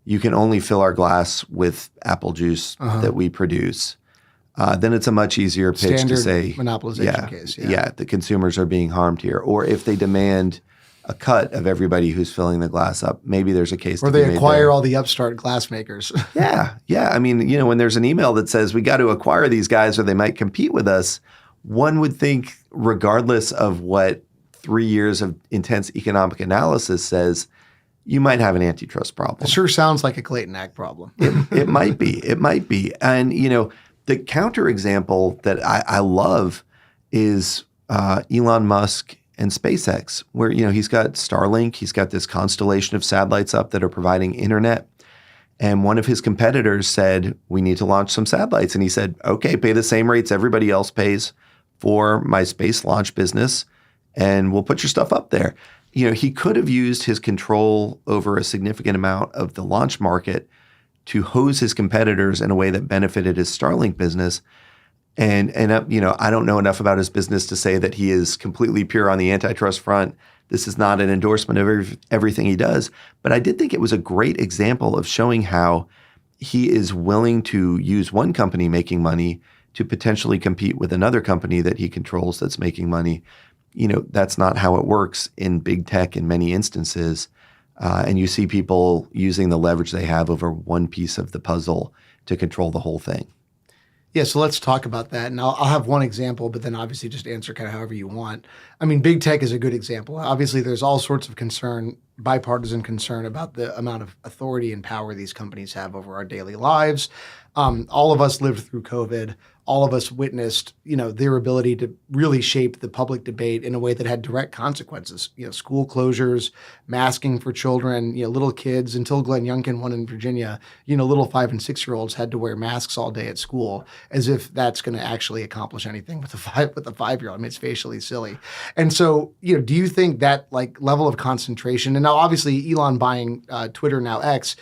Speaker 3: you can only fill our glass with apple juice that we produce, then it's a much easier pitch
Speaker 2: Standard
Speaker 3: to say,
Speaker 2: monopolization case.
Speaker 3: Yeah, the consumers are being harmed here. Or if they demand a cut of everybody who's filling the glass up, maybe there's a case
Speaker 2: or
Speaker 3: to be made
Speaker 2: they acquire
Speaker 3: there.
Speaker 2: all the upstart glass makers.
Speaker 3: Yeah. I mean, when there's an email that says we got to acquire these guys or they might compete with us, one would think, regardless of what 3 years of intense economic analysis says, you might have an antitrust problem.
Speaker 2: It sure sounds like a Clayton Act problem.
Speaker 3: It might be. It might be. And, the counterexample that I love is Elon Musk and SpaceX, where, he's got Starlink, he's got this constellation of satellites up that are providing internet. And one of his competitors said, we need to launch some satellites. And he said, okay, pay the same rates everybody else pays for my space launch business, and we'll put your stuff up there. He could have used his control over a significant amount of the launch market to hose his competitors in a way that benefited his Starlink business. And I don't know enough about his business to say that he is completely pure on the antitrust front. This is not an endorsement of everything he does. But I did think it was a great example of showing how he is willing to use one company making money to potentially compete with another company that he controls that's making money. That's not how it works in big tech in many instances. And you see people using the leverage they have over one piece of the puzzle to control the whole thing.
Speaker 2: Yeah, so let's talk about that. And I'll have one example, but then obviously just answer kind of however you want. I mean, big tech is a good example. Obviously, there's all sorts of concern, bipartisan concern about the amount of authority and power these companies have over our daily lives. All of us lived through COVID. All of us witnessed, their ability to really shape the public debate in a way that had direct consequences. School closures, masking for children, little kids. Until Glenn Youngkin won in Virginia, little 5 and 6 year olds had to wear masks all day at school, as if that's going to actually accomplish anything with a 5-year-old. I mean, it's facially silly. And so, do you think that level of concentration? And now, obviously, Elon buying Twitter, now X,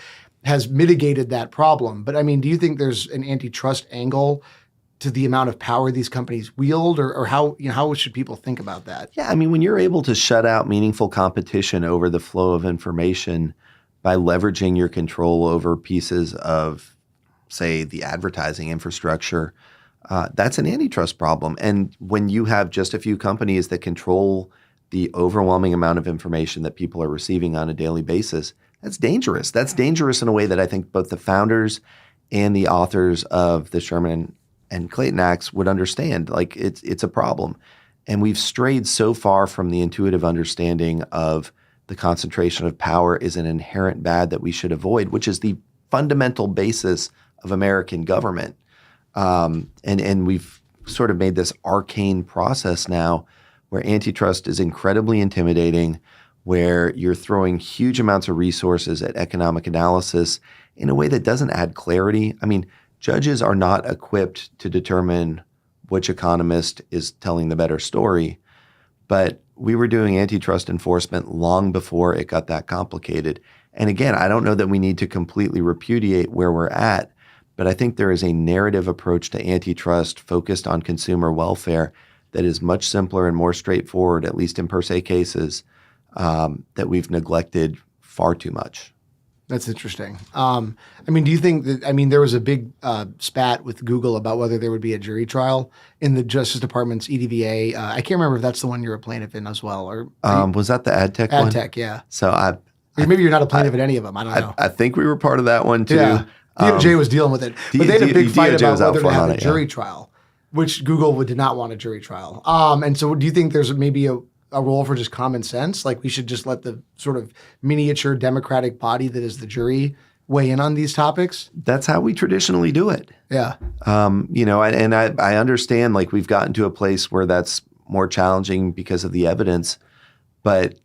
Speaker 2: has mitigated that problem. But I mean, do you think there's an antitrust angle to the amount of power these companies wield, or how should people think about that?
Speaker 3: Yeah, I mean, when you're able to shut out meaningful competition over the flow of information by leveraging your control over pieces of, say, the advertising infrastructure, that's an antitrust problem. And when you have just a few companies that control the overwhelming amount of information that people are receiving on a daily basis, that's dangerous. That's dangerous in a way that I think both the founders and the authors of the Sherman and Clayton Acts would understand. It's a problem. And we've strayed so far from the intuitive understanding of the concentration of power is an inherent bad that we should avoid, which is the fundamental basis of American government. And we've sort of made this arcane process now where antitrust is incredibly intimidating, where you're throwing huge amounts of resources at economic analysis in a way that doesn't add clarity. I mean, judges are not equipped to determine which economist is telling the better story, but we were doing antitrust enforcement long before it got that complicated. And again, I don't know that we need to completely repudiate where we're at, but I think there is a narrative approach to antitrust focused on consumer welfare that is much simpler and more straightforward, at least in per se cases, that we've neglected far too much.
Speaker 2: That's interesting. Do you think that, there was a big spat with Google about whether there would be a jury trial in the Justice Department's EDVA. I can't remember if that's the one you're a plaintiff in as well. Or
Speaker 3: was that the ad tech one?
Speaker 2: Ad tech, yeah.
Speaker 3: So
Speaker 2: or maybe you're not a plaintiff in any of them. I don't know.
Speaker 3: I think we were part of that one too.
Speaker 2: Yeah. DOJ was dealing with it. But they had a big fight about whether to have a jury trial, which Google did not want a jury trial. And so do you think there's maybe a role for just common sense? Like we should just let the sort of miniature democratic body that is the jury weigh in on these topics?
Speaker 3: That's how we traditionally do it.
Speaker 2: Yeah.
Speaker 3: I understand like we've gotten to a place where that's more challenging because of the evidence, but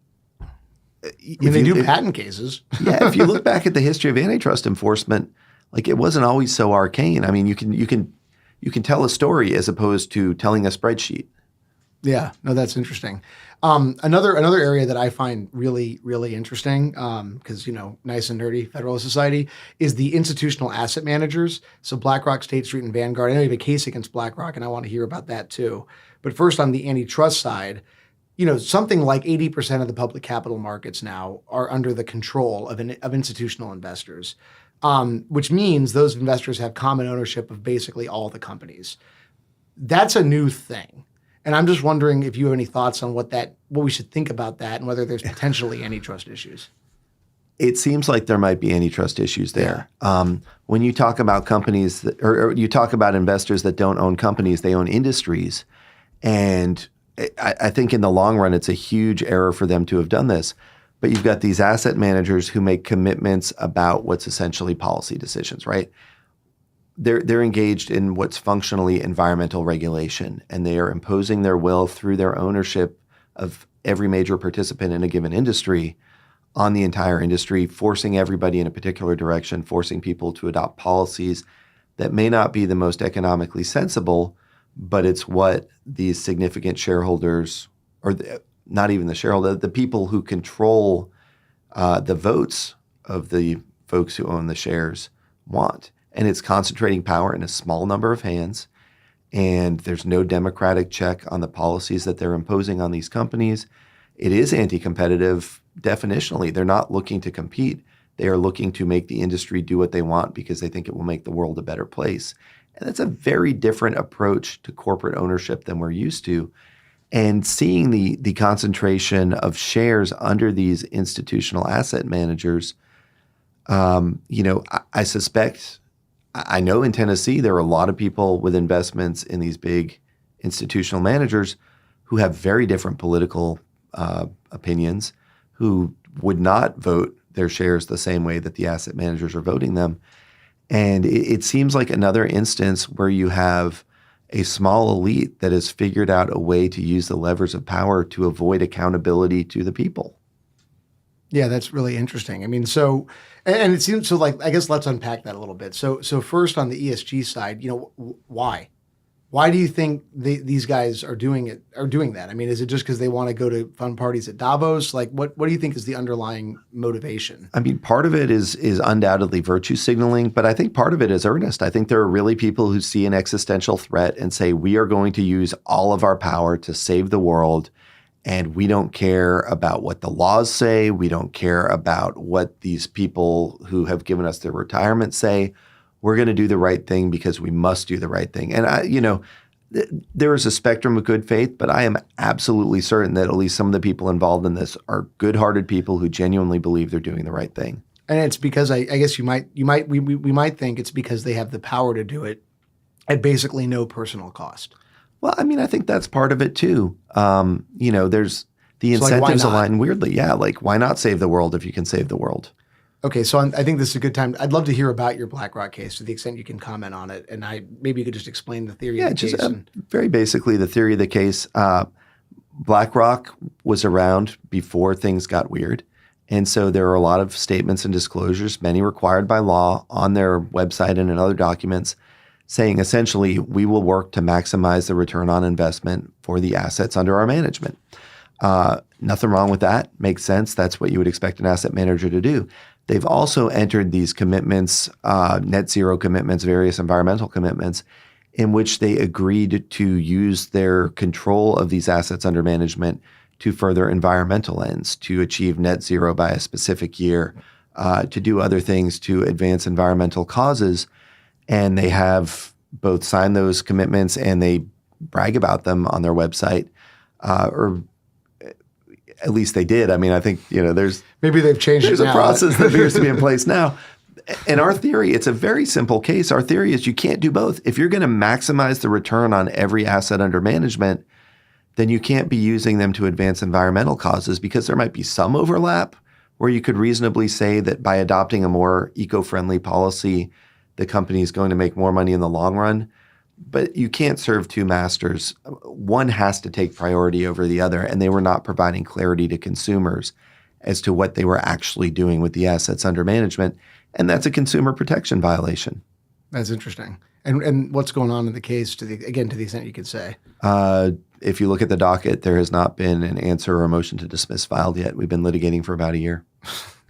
Speaker 2: they do patent cases.
Speaker 3: Yeah. If you look back at the history of antitrust enforcement, like it wasn't always so arcane. I mean, you can tell a story as opposed to telling a spreadsheet.
Speaker 2: Yeah, no, that's interesting. Another area that I find really, really interesting, because, nice and nerdy, Federalist Society, is the institutional asset managers. So BlackRock, State Street, and Vanguard. I know you have a case against BlackRock, and I want to hear about that too. But first, on the antitrust side, something like 80% of the public capital markets now are under the control of institutional investors, which means those investors have common ownership of basically all the companies. That's a new thing. And I'm just wondering if you have any thoughts on what we should think about that and whether there's potentially antitrust issues.
Speaker 3: It seems like there might be antitrust issues there. Yeah. When you talk about companies or you talk about investors that don't own companies, they own industries. And I think in the long run, it's a huge error for them to have done this. But you've got these asset managers who make commitments about what's essentially policy decisions, right? They're engaged in what's functionally environmental regulation, and they are imposing their will through their ownership of every major participant in a given industry on the entire industry, forcing everybody in a particular direction, forcing people to adopt policies that may not be the most economically sensible, but it's what these significant shareholders, or not even the shareholder, the people who control the votes of the folks who own the shares want. And it's concentrating power in a small number of hands, and there's no democratic check on the policies that they're imposing on these companies. It is anti-competitive definitionally. They're not looking to compete. They are looking to make the industry do what they want because they think it will make the world a better place. And that's a very different approach to corporate ownership than we're used to. And seeing the concentration of shares under these institutional asset managers, I suspect, I know in Tennessee, there are a lot of people with investments in these big institutional managers who have very different political opinions, who would not vote their shares the same way that the asset managers are voting them. And it seems like another instance where you have a small elite that has figured out a way to use the levers of power to avoid accountability to the people.
Speaker 2: Yeah, that's really interesting. And it seems so. Like, I guess let's unpack that a little bit. So first on the ESG side, why? Why do you think these guys are doing that? Is it just because they want to go to fun parties at Davos? Like, what do you think is the underlying motivation?
Speaker 3: Part of it is undoubtedly virtue signaling, but I think part of it is earnest. I think there are really people who see an existential threat and say, we are going to use all of our power to save the world. And we don't care about what the laws say. We don't care about what these people who have given us their retirement say. We're going to do the right thing because we must do the right thing. And there is a spectrum of good faith, but I am absolutely certain that at least some of the people involved in this are good-hearted people who genuinely believe they're doing the right thing.
Speaker 2: And it's because I guess we might think it's because they have the power to do it at basically no personal cost.
Speaker 3: Well, I think that's part of it too. There's the incentives align weirdly. Yeah, like why not save the world if you can save the world?
Speaker 2: Okay, so I think this is a good time. I'd love to hear about your BlackRock case to the extent you can comment on it. And maybe you could just explain the theory of the case.
Speaker 3: Very basically, the theory of the case, BlackRock was around before things got weird. And so there are a lot of statements and disclosures, many required by law, on their website and in other documents, saying essentially, we will work to maximize the return on investment for the assets under our management. Nothing wrong with that. Makes sense. That's what you would expect an asset manager to do. They've also entered these commitments, net zero commitments, various environmental commitments, in which they agreed to use their control of these assets under management to further environmental ends, to achieve net zero by a specific year, to do other things to advance environmental causes. And they have both signed those commitments and they brag about them on their website, or at least they did. I mean, I think, there's
Speaker 2: maybe they've changed
Speaker 3: there's
Speaker 2: it
Speaker 3: a
Speaker 2: now.
Speaker 3: process that appears to be in place now. And our theory, it's a very simple case. Our theory is you can't do both. If you're going to maximize the return on every asset under management, then you can't be using them to advance environmental causes, because there might be some overlap where you could reasonably say that by adopting a more eco-friendly policy, the company is going to make more money in the long run. But you can't serve two masters. One has to take priority over the other, and they were not providing clarity to consumers as to what they were actually doing with the assets under management. And that's a consumer protection violation.
Speaker 2: That's interesting. And what's going on in the case, to the extent you could say?
Speaker 3: If you look at the docket, there has not been an answer or a motion to dismiss filed yet. We've been litigating for about a year.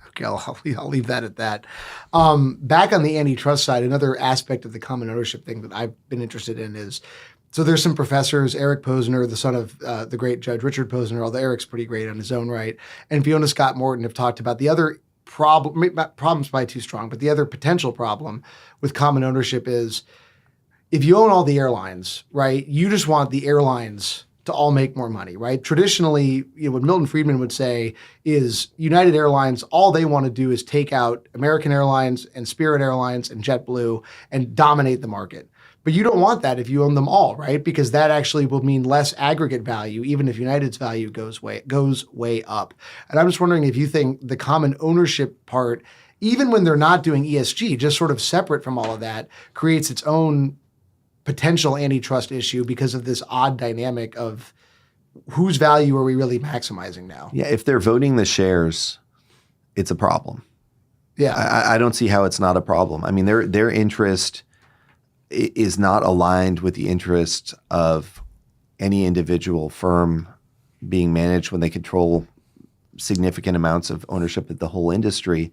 Speaker 2: Okay, I'll leave that at that. Back on the antitrust side, another aspect of the common ownership thing that I've been interested in is, so there's some professors, Eric Posner, the son of the great Judge Richard Posner, although Eric's pretty great on his own right, and Fiona Scott Morton have talked about the other problem's probably too strong, but the other potential problem with common ownership is if you own all the airlines, right, you just want the airlines to all make more money, right? Traditionally, what Milton Friedman would say is United Airlines, all they want to do is take out American Airlines and Spirit Airlines and JetBlue and dominate the market. But you don't want that if you own them all, right? Because that actually will mean less aggregate value, even if United's value goes way up. And I'm just wondering if you think the common ownership part, even when they're not doing ESG, just sort of separate from all of that, creates its own potential antitrust issue because of this odd dynamic of whose value are we really maximizing now?
Speaker 3: Yeah, if they're voting the shares, it's a problem.
Speaker 2: Yeah,
Speaker 3: I don't see how it's not a problem. I mean, their interest is not aligned with the interest of any individual firm being managed when they control significant amounts of ownership of the whole industry.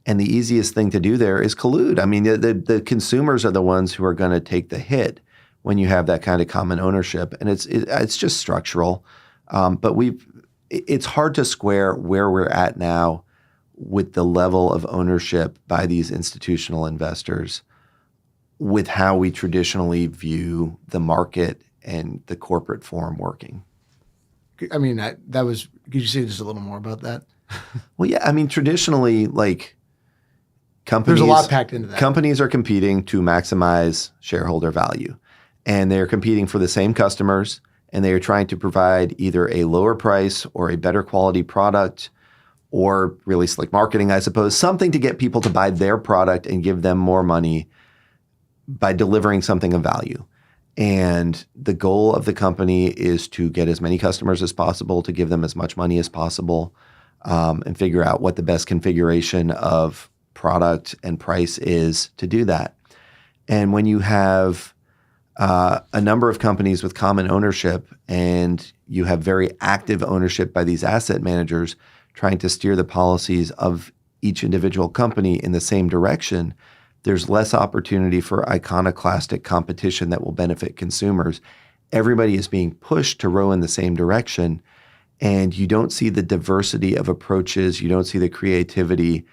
Speaker 3: And the easiest thing to do there is collude. I mean, the consumers are the ones who are going to take the hit when you have that kind of common ownership. And it's just structural. But it's hard to square where we're at now with the level of ownership by these institutional investors with how we traditionally view the market and the corporate form working.
Speaker 2: I mean, that was, could you say just a little more about that?
Speaker 3: Well, yeah, I mean, traditionally, like companies,
Speaker 2: there's a lot packed into that.
Speaker 3: Companies are competing to maximize shareholder value, and they're competing for the same customers, and they are trying to provide either a lower price or a better quality product, or really slick marketing, I suppose, something to get people to buy their product and give them more money by delivering something of value. And the goal of the company is to get as many customers as possible, to give them as much money as possible, and figure out what the best configuration of product and price is to do that. And when you have a number of companies with common ownership and you have very active ownership by these asset managers trying to steer the policies of each individual company in the same direction, there's less opportunity for iconoclastic competition that will benefit consumers. Everybody is being pushed to row in the same direction, and you don't see the diversity of approaches. You don't see the creativity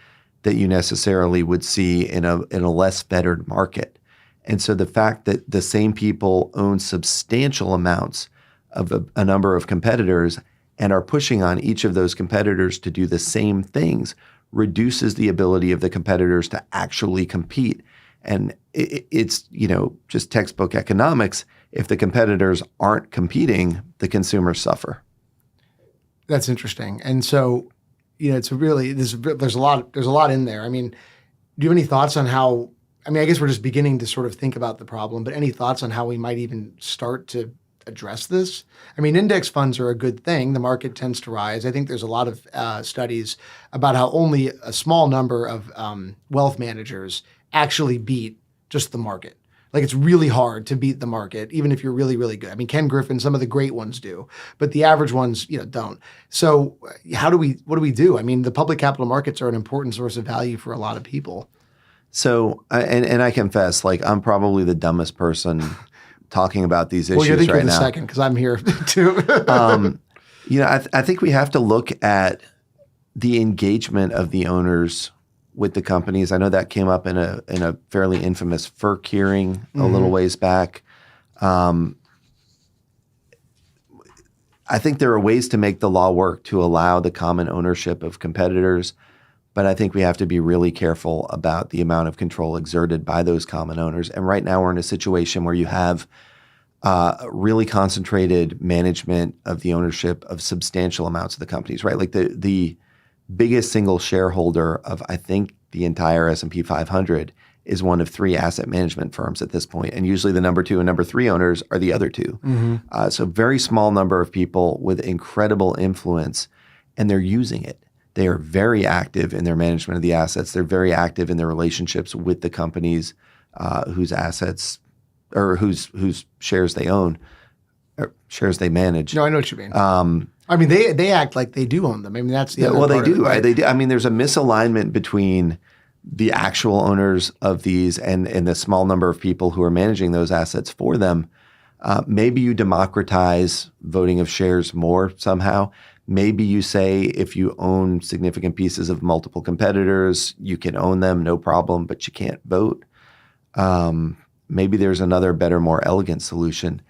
Speaker 3: that you necessarily would see in a less fettered market. And so the fact that the same people own substantial amounts of a number of competitors and are pushing on each of those competitors to do the same things reduces the ability of the competitors to actually compete. And it's, just textbook economics. If the competitors aren't competing, the consumers suffer.
Speaker 2: That's interesting. And so, it's really, there's a lot in there. I mean, do you have any thoughts on how, I guess we're just beginning to sort of think about the problem, but any thoughts on how we might even start to address this? I mean, index funds are a good thing. The market tends to rise. I think there's a lot of studies about how only a small number of wealth managers actually beat just the market, Like it's really hard to beat the market, even if you're really, really good. I mean, Ken Griffin, some of the great ones do, but the average ones, don't. So what do we do? I mean, the public capital markets are an important source of value for a lot of people.
Speaker 3: So, and I confess, like I'm probably the dumbest person talking about these issues
Speaker 2: well, you think
Speaker 3: right
Speaker 2: you're the
Speaker 3: now.
Speaker 2: second because I'm here too.
Speaker 3: I think we have to look at the engagement of the owners with the companies. I know that came up in a fairly infamous FERC hearing a little ways back. I think there are ways to make the law work to allow the common ownership of competitors, but I think we have to be really careful about the amount of control exerted by those common owners. And right now we're in a situation where you have really concentrated management of the ownership of substantial amounts of the companies, right? Like the biggest single shareholder of, I think, the entire S&P 500 is one of 3 asset management firms at this point. And usually the number 2 and number 3 owners are the other 2. So very small number of people with incredible influence, and they're using it. They are very active in their management of the assets. They're very active in their relationships with the companies whose assets or whose shares they own or shares they manage.
Speaker 2: No, I know what you mean. I mean, they act like they do own them. I mean, that's the other
Speaker 3: well,
Speaker 2: part
Speaker 3: they do.
Speaker 2: of it, right?
Speaker 3: They do. I mean, there's a misalignment between the actual owners of these and the small number of people who are managing those assets for them. Maybe you democratize voting of shares more somehow. Maybe you say if you own significant pieces of multiple competitors, you can own them, no problem, but you can't vote. Maybe there's another better, more elegant solution.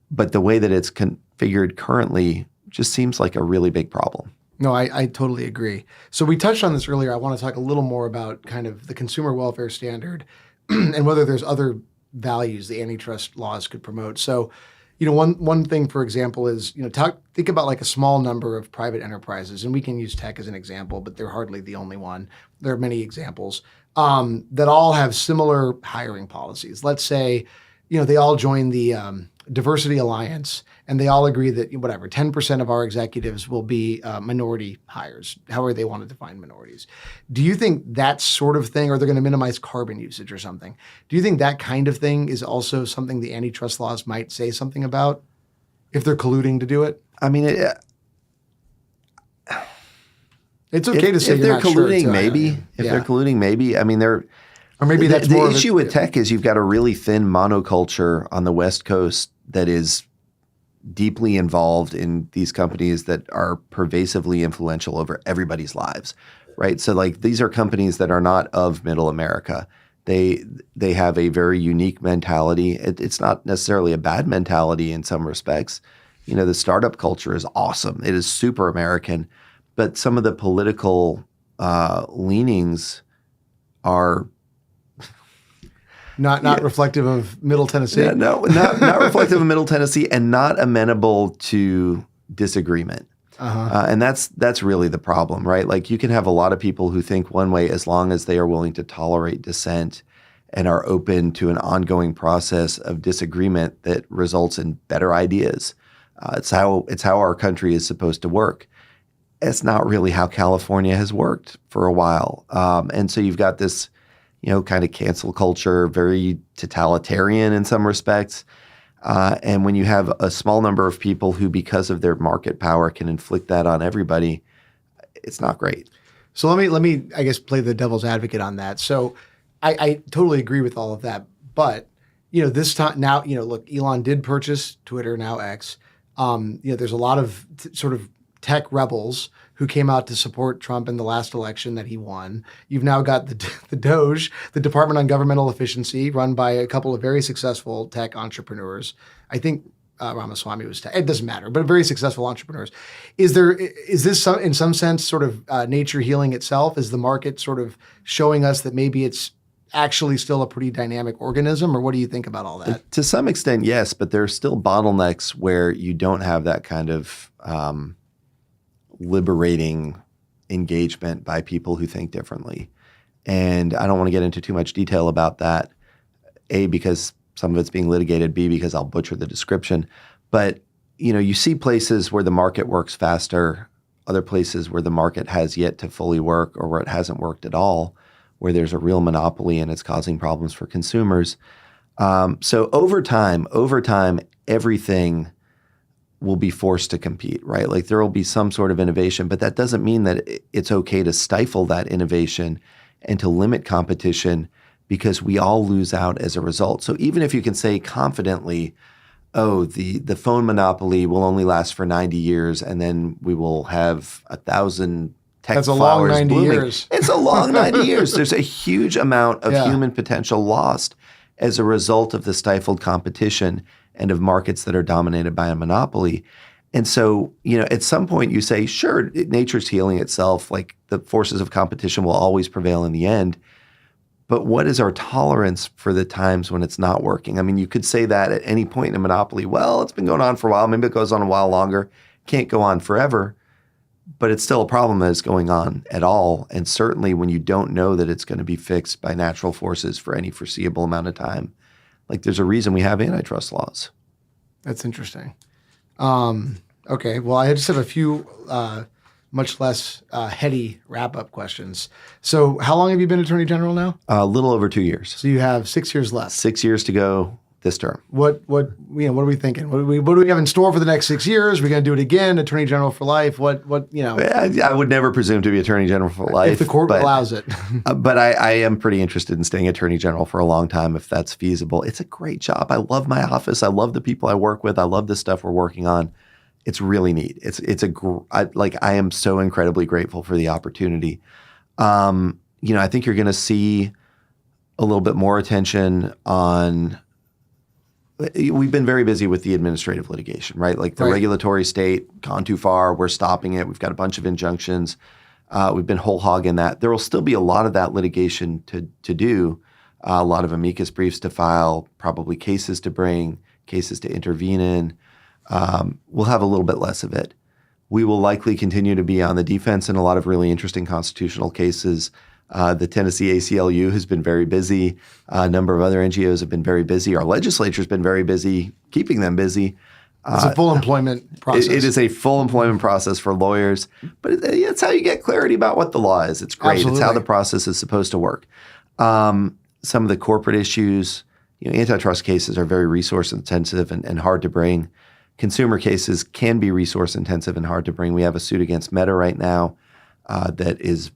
Speaker 3: But the way that it's configured currently just seems like a really big problem.
Speaker 2: No, I totally agree. So we touched on this earlier. I want to talk a little more about kind of the consumer welfare standard and whether there's other values the antitrust laws could promote. So, one thing, for example, is, think about like a small number of private enterprises, and we can use tech as an example, but they're hardly the only one. There are many examples that all have similar hiring policies. Let's say, they all join the Diversity Alliance, and they all agree that 10% of our executives will be minority hires, however they want to define minorities. Do you think that sort of thing, or they're going to minimize carbon usage or something? Do you think that kind of thing is also something the antitrust laws might say something about if they're colluding to do it?
Speaker 3: I mean,
Speaker 2: it's okay to say
Speaker 3: if
Speaker 2: you're
Speaker 3: they're
Speaker 2: not
Speaker 3: colluding,
Speaker 2: sure,
Speaker 3: maybe. If they're colluding, maybe. I mean, they're.
Speaker 2: Or maybe that's
Speaker 3: the
Speaker 2: more
Speaker 3: issue with tech is you've got a really thin monoculture on the West Coast that is deeply involved in these companies that are pervasively influential over everybody's lives, right? So like these are companies that are not of middle America. They have a very unique mentality. It's not necessarily a bad mentality in some respects. The startup culture is awesome. It is super American, but some of the political leanings are
Speaker 2: not reflective of Middle Tennessee.
Speaker 3: Yeah, no, not reflective of Middle Tennessee, and not amenable to disagreement. And that's really the problem, right? Like you can have a lot of people who think one way as long as they are willing to tolerate dissent and are open to an ongoing process of disagreement that results in better ideas. It's how our country is supposed to work. It's not really how California has worked for a while. And so you've got this kind of cancel culture, very totalitarian in some respects. And when you have a small number of people who, because of their market power, can inflict that on everybody, it's not great.
Speaker 2: So let me, I guess, play the devil's advocate on that. So I totally agree with all of that. But, this time now, look, Elon did purchase Twitter, now X. There's a lot of sort of tech rebels who came out to support Trump in the last election that he won. You've now got the DOGE, the Department on Governmental Efficiency, run by a couple of very successful tech entrepreneurs. I think Ramaswamy was tech. It doesn't matter, but very successful entrepreneurs. Is this in some sense sort of nature healing itself? Is the market sort of showing us that maybe it's actually still a pretty dynamic organism, or what do you think about all that?
Speaker 3: To some extent, yes, but there are still bottlenecks where you don't have that kind of liberating engagement by people who think differently. And I don't want to get into too much detail about that, A, because some of it's being litigated, B, because I'll butcher the description. But, you see places where the market works faster, other places where the market has yet to fully work or where it hasn't worked at all, where there's a real monopoly and it's causing problems for consumers. So over time, everything will be forced to compete, right? Like there will be some sort of innovation, but that doesn't mean that it's okay to stifle that innovation and to limit competition because we all lose out as a result. So even if you can say confidently, oh, the phone monopoly will only last for 90 years and then we will have 1,000 tech
Speaker 2: That's a
Speaker 3: flowers
Speaker 2: long 90
Speaker 3: blooming.
Speaker 2: years.
Speaker 3: It's a long 90 years. There's a huge amount of human potential lost as a result of the stifled competition and of markets that are dominated by a monopoly. And so, at some point you say, sure, nature's healing itself, like the forces of competition will always prevail in the end. But what is our tolerance for the times when it's not working? I mean, you could say that at any point in a monopoly. Well, it's been going on for a while. Maybe it goes on a while longer. Can't go on forever. But it's still a problem that is going on at all. And certainly when you don't know that it's going to be fixed by natural forces for any foreseeable amount of time, like there's a reason we have antitrust laws.
Speaker 2: That's interesting. Okay, well, I just have a few much less heady wrap-up questions. So how long have you been Attorney General now?
Speaker 3: A little over 2 years.
Speaker 2: So you have 6 years left.
Speaker 3: 6 years to go this term.
Speaker 2: What are we thinking? What do we have in store for the next 6 years? Are we going to do it again? Attorney General for life?
Speaker 3: I would never presume to be Attorney General for life.
Speaker 2: If the court allows it.
Speaker 3: But I am pretty interested in staying Attorney General for a long time if that's feasible. It's a great job. I love my office. I love the people I work with. I love the stuff we're working on. It's really neat. I am so incredibly grateful for the opportunity. I think you're going to see a little bit more attention on. We've been very busy with the administrative litigation, right? Like the regulatory state gone too far. We're stopping it. We've got a bunch of injunctions. We've been whole hog in that. There will still be a lot of that litigation to do. A lot of amicus briefs to file, probably cases to bring, cases to intervene in. We'll have a little bit less of it. We will likely continue to be on the defense in a lot of really interesting constitutional cases. The Tennessee ACLU has been very busy. A number of other NGOs have been very busy. Our legislature's been very busy, keeping them busy.
Speaker 2: It's a full employment process.
Speaker 3: It is a full employment process for lawyers, but it's how you get clarity about what the law is. It's great.
Speaker 2: Absolutely.
Speaker 3: It's how the process is supposed to work. Some of the corporate issues, antitrust cases are very resource intensive and hard to bring. Consumer cases can be resource intensive and hard to bring. We have a suit against Meta right now that is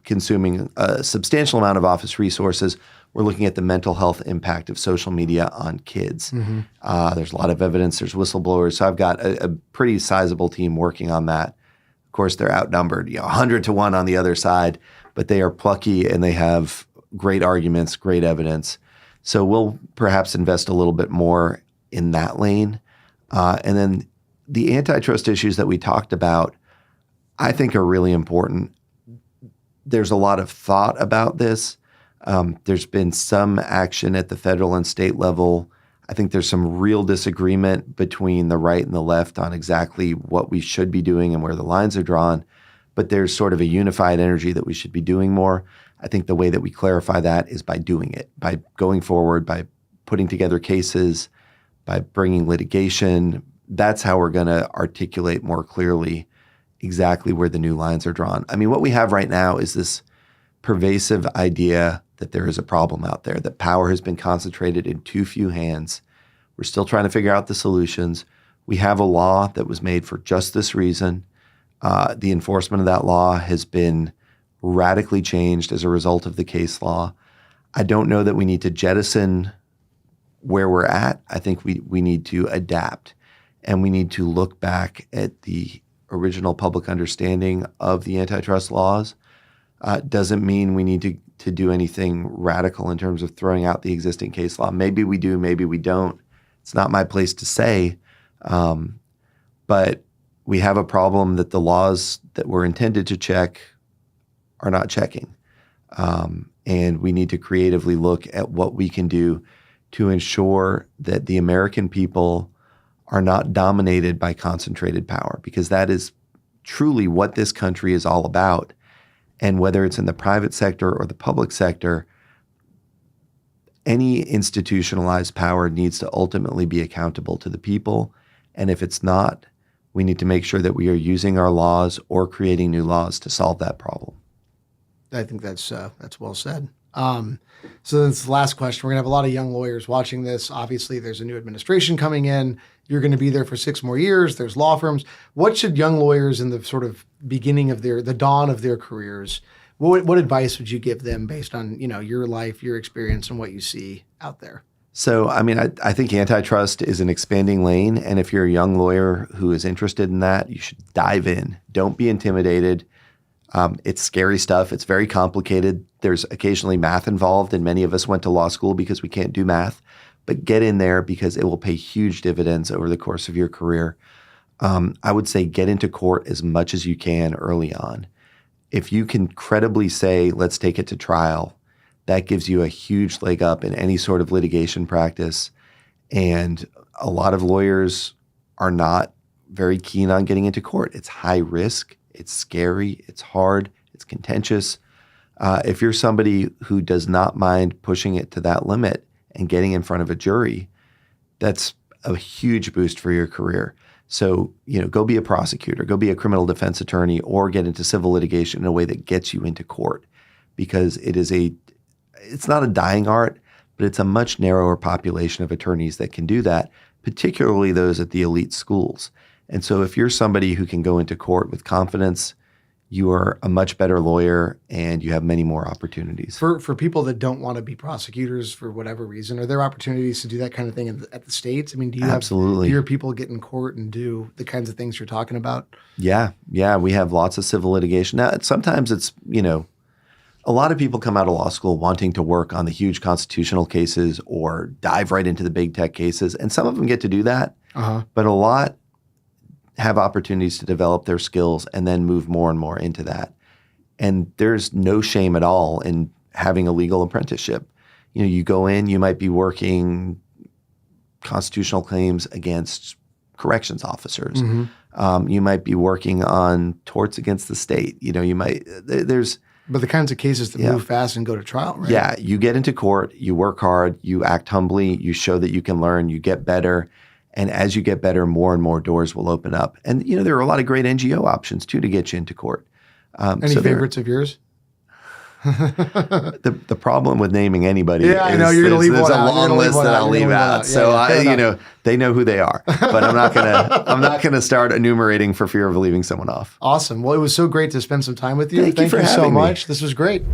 Speaker 3: consuming a substantial amount of office resources. We're looking at the mental health impact of social media on kids.
Speaker 2: Mm-hmm.
Speaker 3: There's a lot of evidence. There's whistleblowers. So I've got a pretty sizable team working on that. Of course, they're outnumbered, 100 to 1 on the other side, but they are plucky and they have great arguments, great evidence. So we'll perhaps invest a little bit more in that lane. And then the antitrust issues that we talked about, I think are really important. There's a lot of thought about this. There's been some action at the federal and state level. I think there's some real disagreement between the right and the left on exactly what we should be doing and where the lines are drawn. But there's sort of a unified energy that we should be doing more. I think the way that we clarify that is by doing it, by going forward, by putting together cases, by bringing litigation. That's how we're going to articulate more clearly exactly where the new lines are drawn. I mean, what we have right now is this pervasive idea that there is a problem out there, that power has been concentrated in too few hands. We're still trying to figure out the solutions. We have a law that was made for just this reason. The enforcement of that law has been radically changed as a result of the case law. I don't know that we need to jettison where we're at. I think we need to adapt, and we need to look back at the original public understanding of the antitrust laws. Doesn't mean we need to do anything radical in terms of throwing out the existing case law. Maybe we do, maybe we don't. It's not my place to say. But we have a problem that the laws that were intended to check are not checking. And we need to creatively look at what we can do to ensure that the American people are not dominated by concentrated power, because that is truly what this country is all about. And whether it's in the private sector or the public sector, any institutionalized power needs to ultimately be accountable to the people. And if it's not, we need to make sure that we are using our laws or creating new laws to solve that problem.
Speaker 2: I think that's well said. So that's the last question. We're going to have a lot of young lawyers watching this. Obviously, there's a new administration coming in. You're going to be there for 6 more years. There's law firms. What should young lawyers in the sort of beginning of the dawn of their careers, what advice would you give them based on, your life, your experience, and what you see out there?
Speaker 3: So, I think antitrust is an expanding lane. And if you're a young lawyer who is interested in that, you should dive in. Don't be intimidated. It's scary stuff. It's very complicated. There's occasionally math involved, and many of us went to law school because we can't do math. But get in there because it will pay huge dividends over the course of your career. I would say get into court as much as you can early on. If you can credibly say, let's take it to trial, that gives you a huge leg up in any sort of litigation practice. And a lot of lawyers are not very keen on getting into court. It's high risk. It's scary. It's hard. It's contentious. If you're somebody who does not mind pushing it to that limit and getting in front of a jury, that's a huge boost for your career. So, go be a prosecutor, go be a criminal defense attorney, or get into civil litigation in a way that gets you into court, because it's not a dying art, but it's a much narrower population of attorneys that can do that, particularly those at the elite schools. And so if you're somebody who can go into court with confidence, you are a much better lawyer and you have many more opportunities.
Speaker 2: For people that don't want to be prosecutors for whatever reason, are there opportunities to do that kind of thing at the states? Do you
Speaker 3: Absolutely.
Speaker 2: Do your people get in court and do the kinds of things you're talking about?
Speaker 3: Yeah. We have lots of civil litigation. Now, sometimes it's, a lot of people come out of law school wanting to work on the huge constitutional cases or dive right into the big tech cases. And some of them get to do that, but a lot have opportunities to develop their skills and then move more and more into that. And there's no shame at all in having a legal apprenticeship. You go in, you might be working constitutional claims against corrections officers. You might be working on torts against the state.
Speaker 2: But the kinds of cases that move fast and go to trial, right?
Speaker 3: Yeah, you get into court, you work hard, you act humbly, you show that you can learn, you get better. And as you get better, more and more doors will open up. And, there are a lot of great NGO options, too, to get you into court.
Speaker 2: Any favorites of yours?
Speaker 3: The problem with naming anybody is
Speaker 2: I know, you're
Speaker 3: there's
Speaker 2: one
Speaker 3: a
Speaker 2: out.
Speaker 3: long list that I'll leave out. So, they know who they are. But I'm not gonna start enumerating for fear of leaving someone off.
Speaker 2: Awesome. Well, it was so great to spend some time with you.
Speaker 3: Thank you for
Speaker 2: so
Speaker 3: having me.
Speaker 2: much. This was great.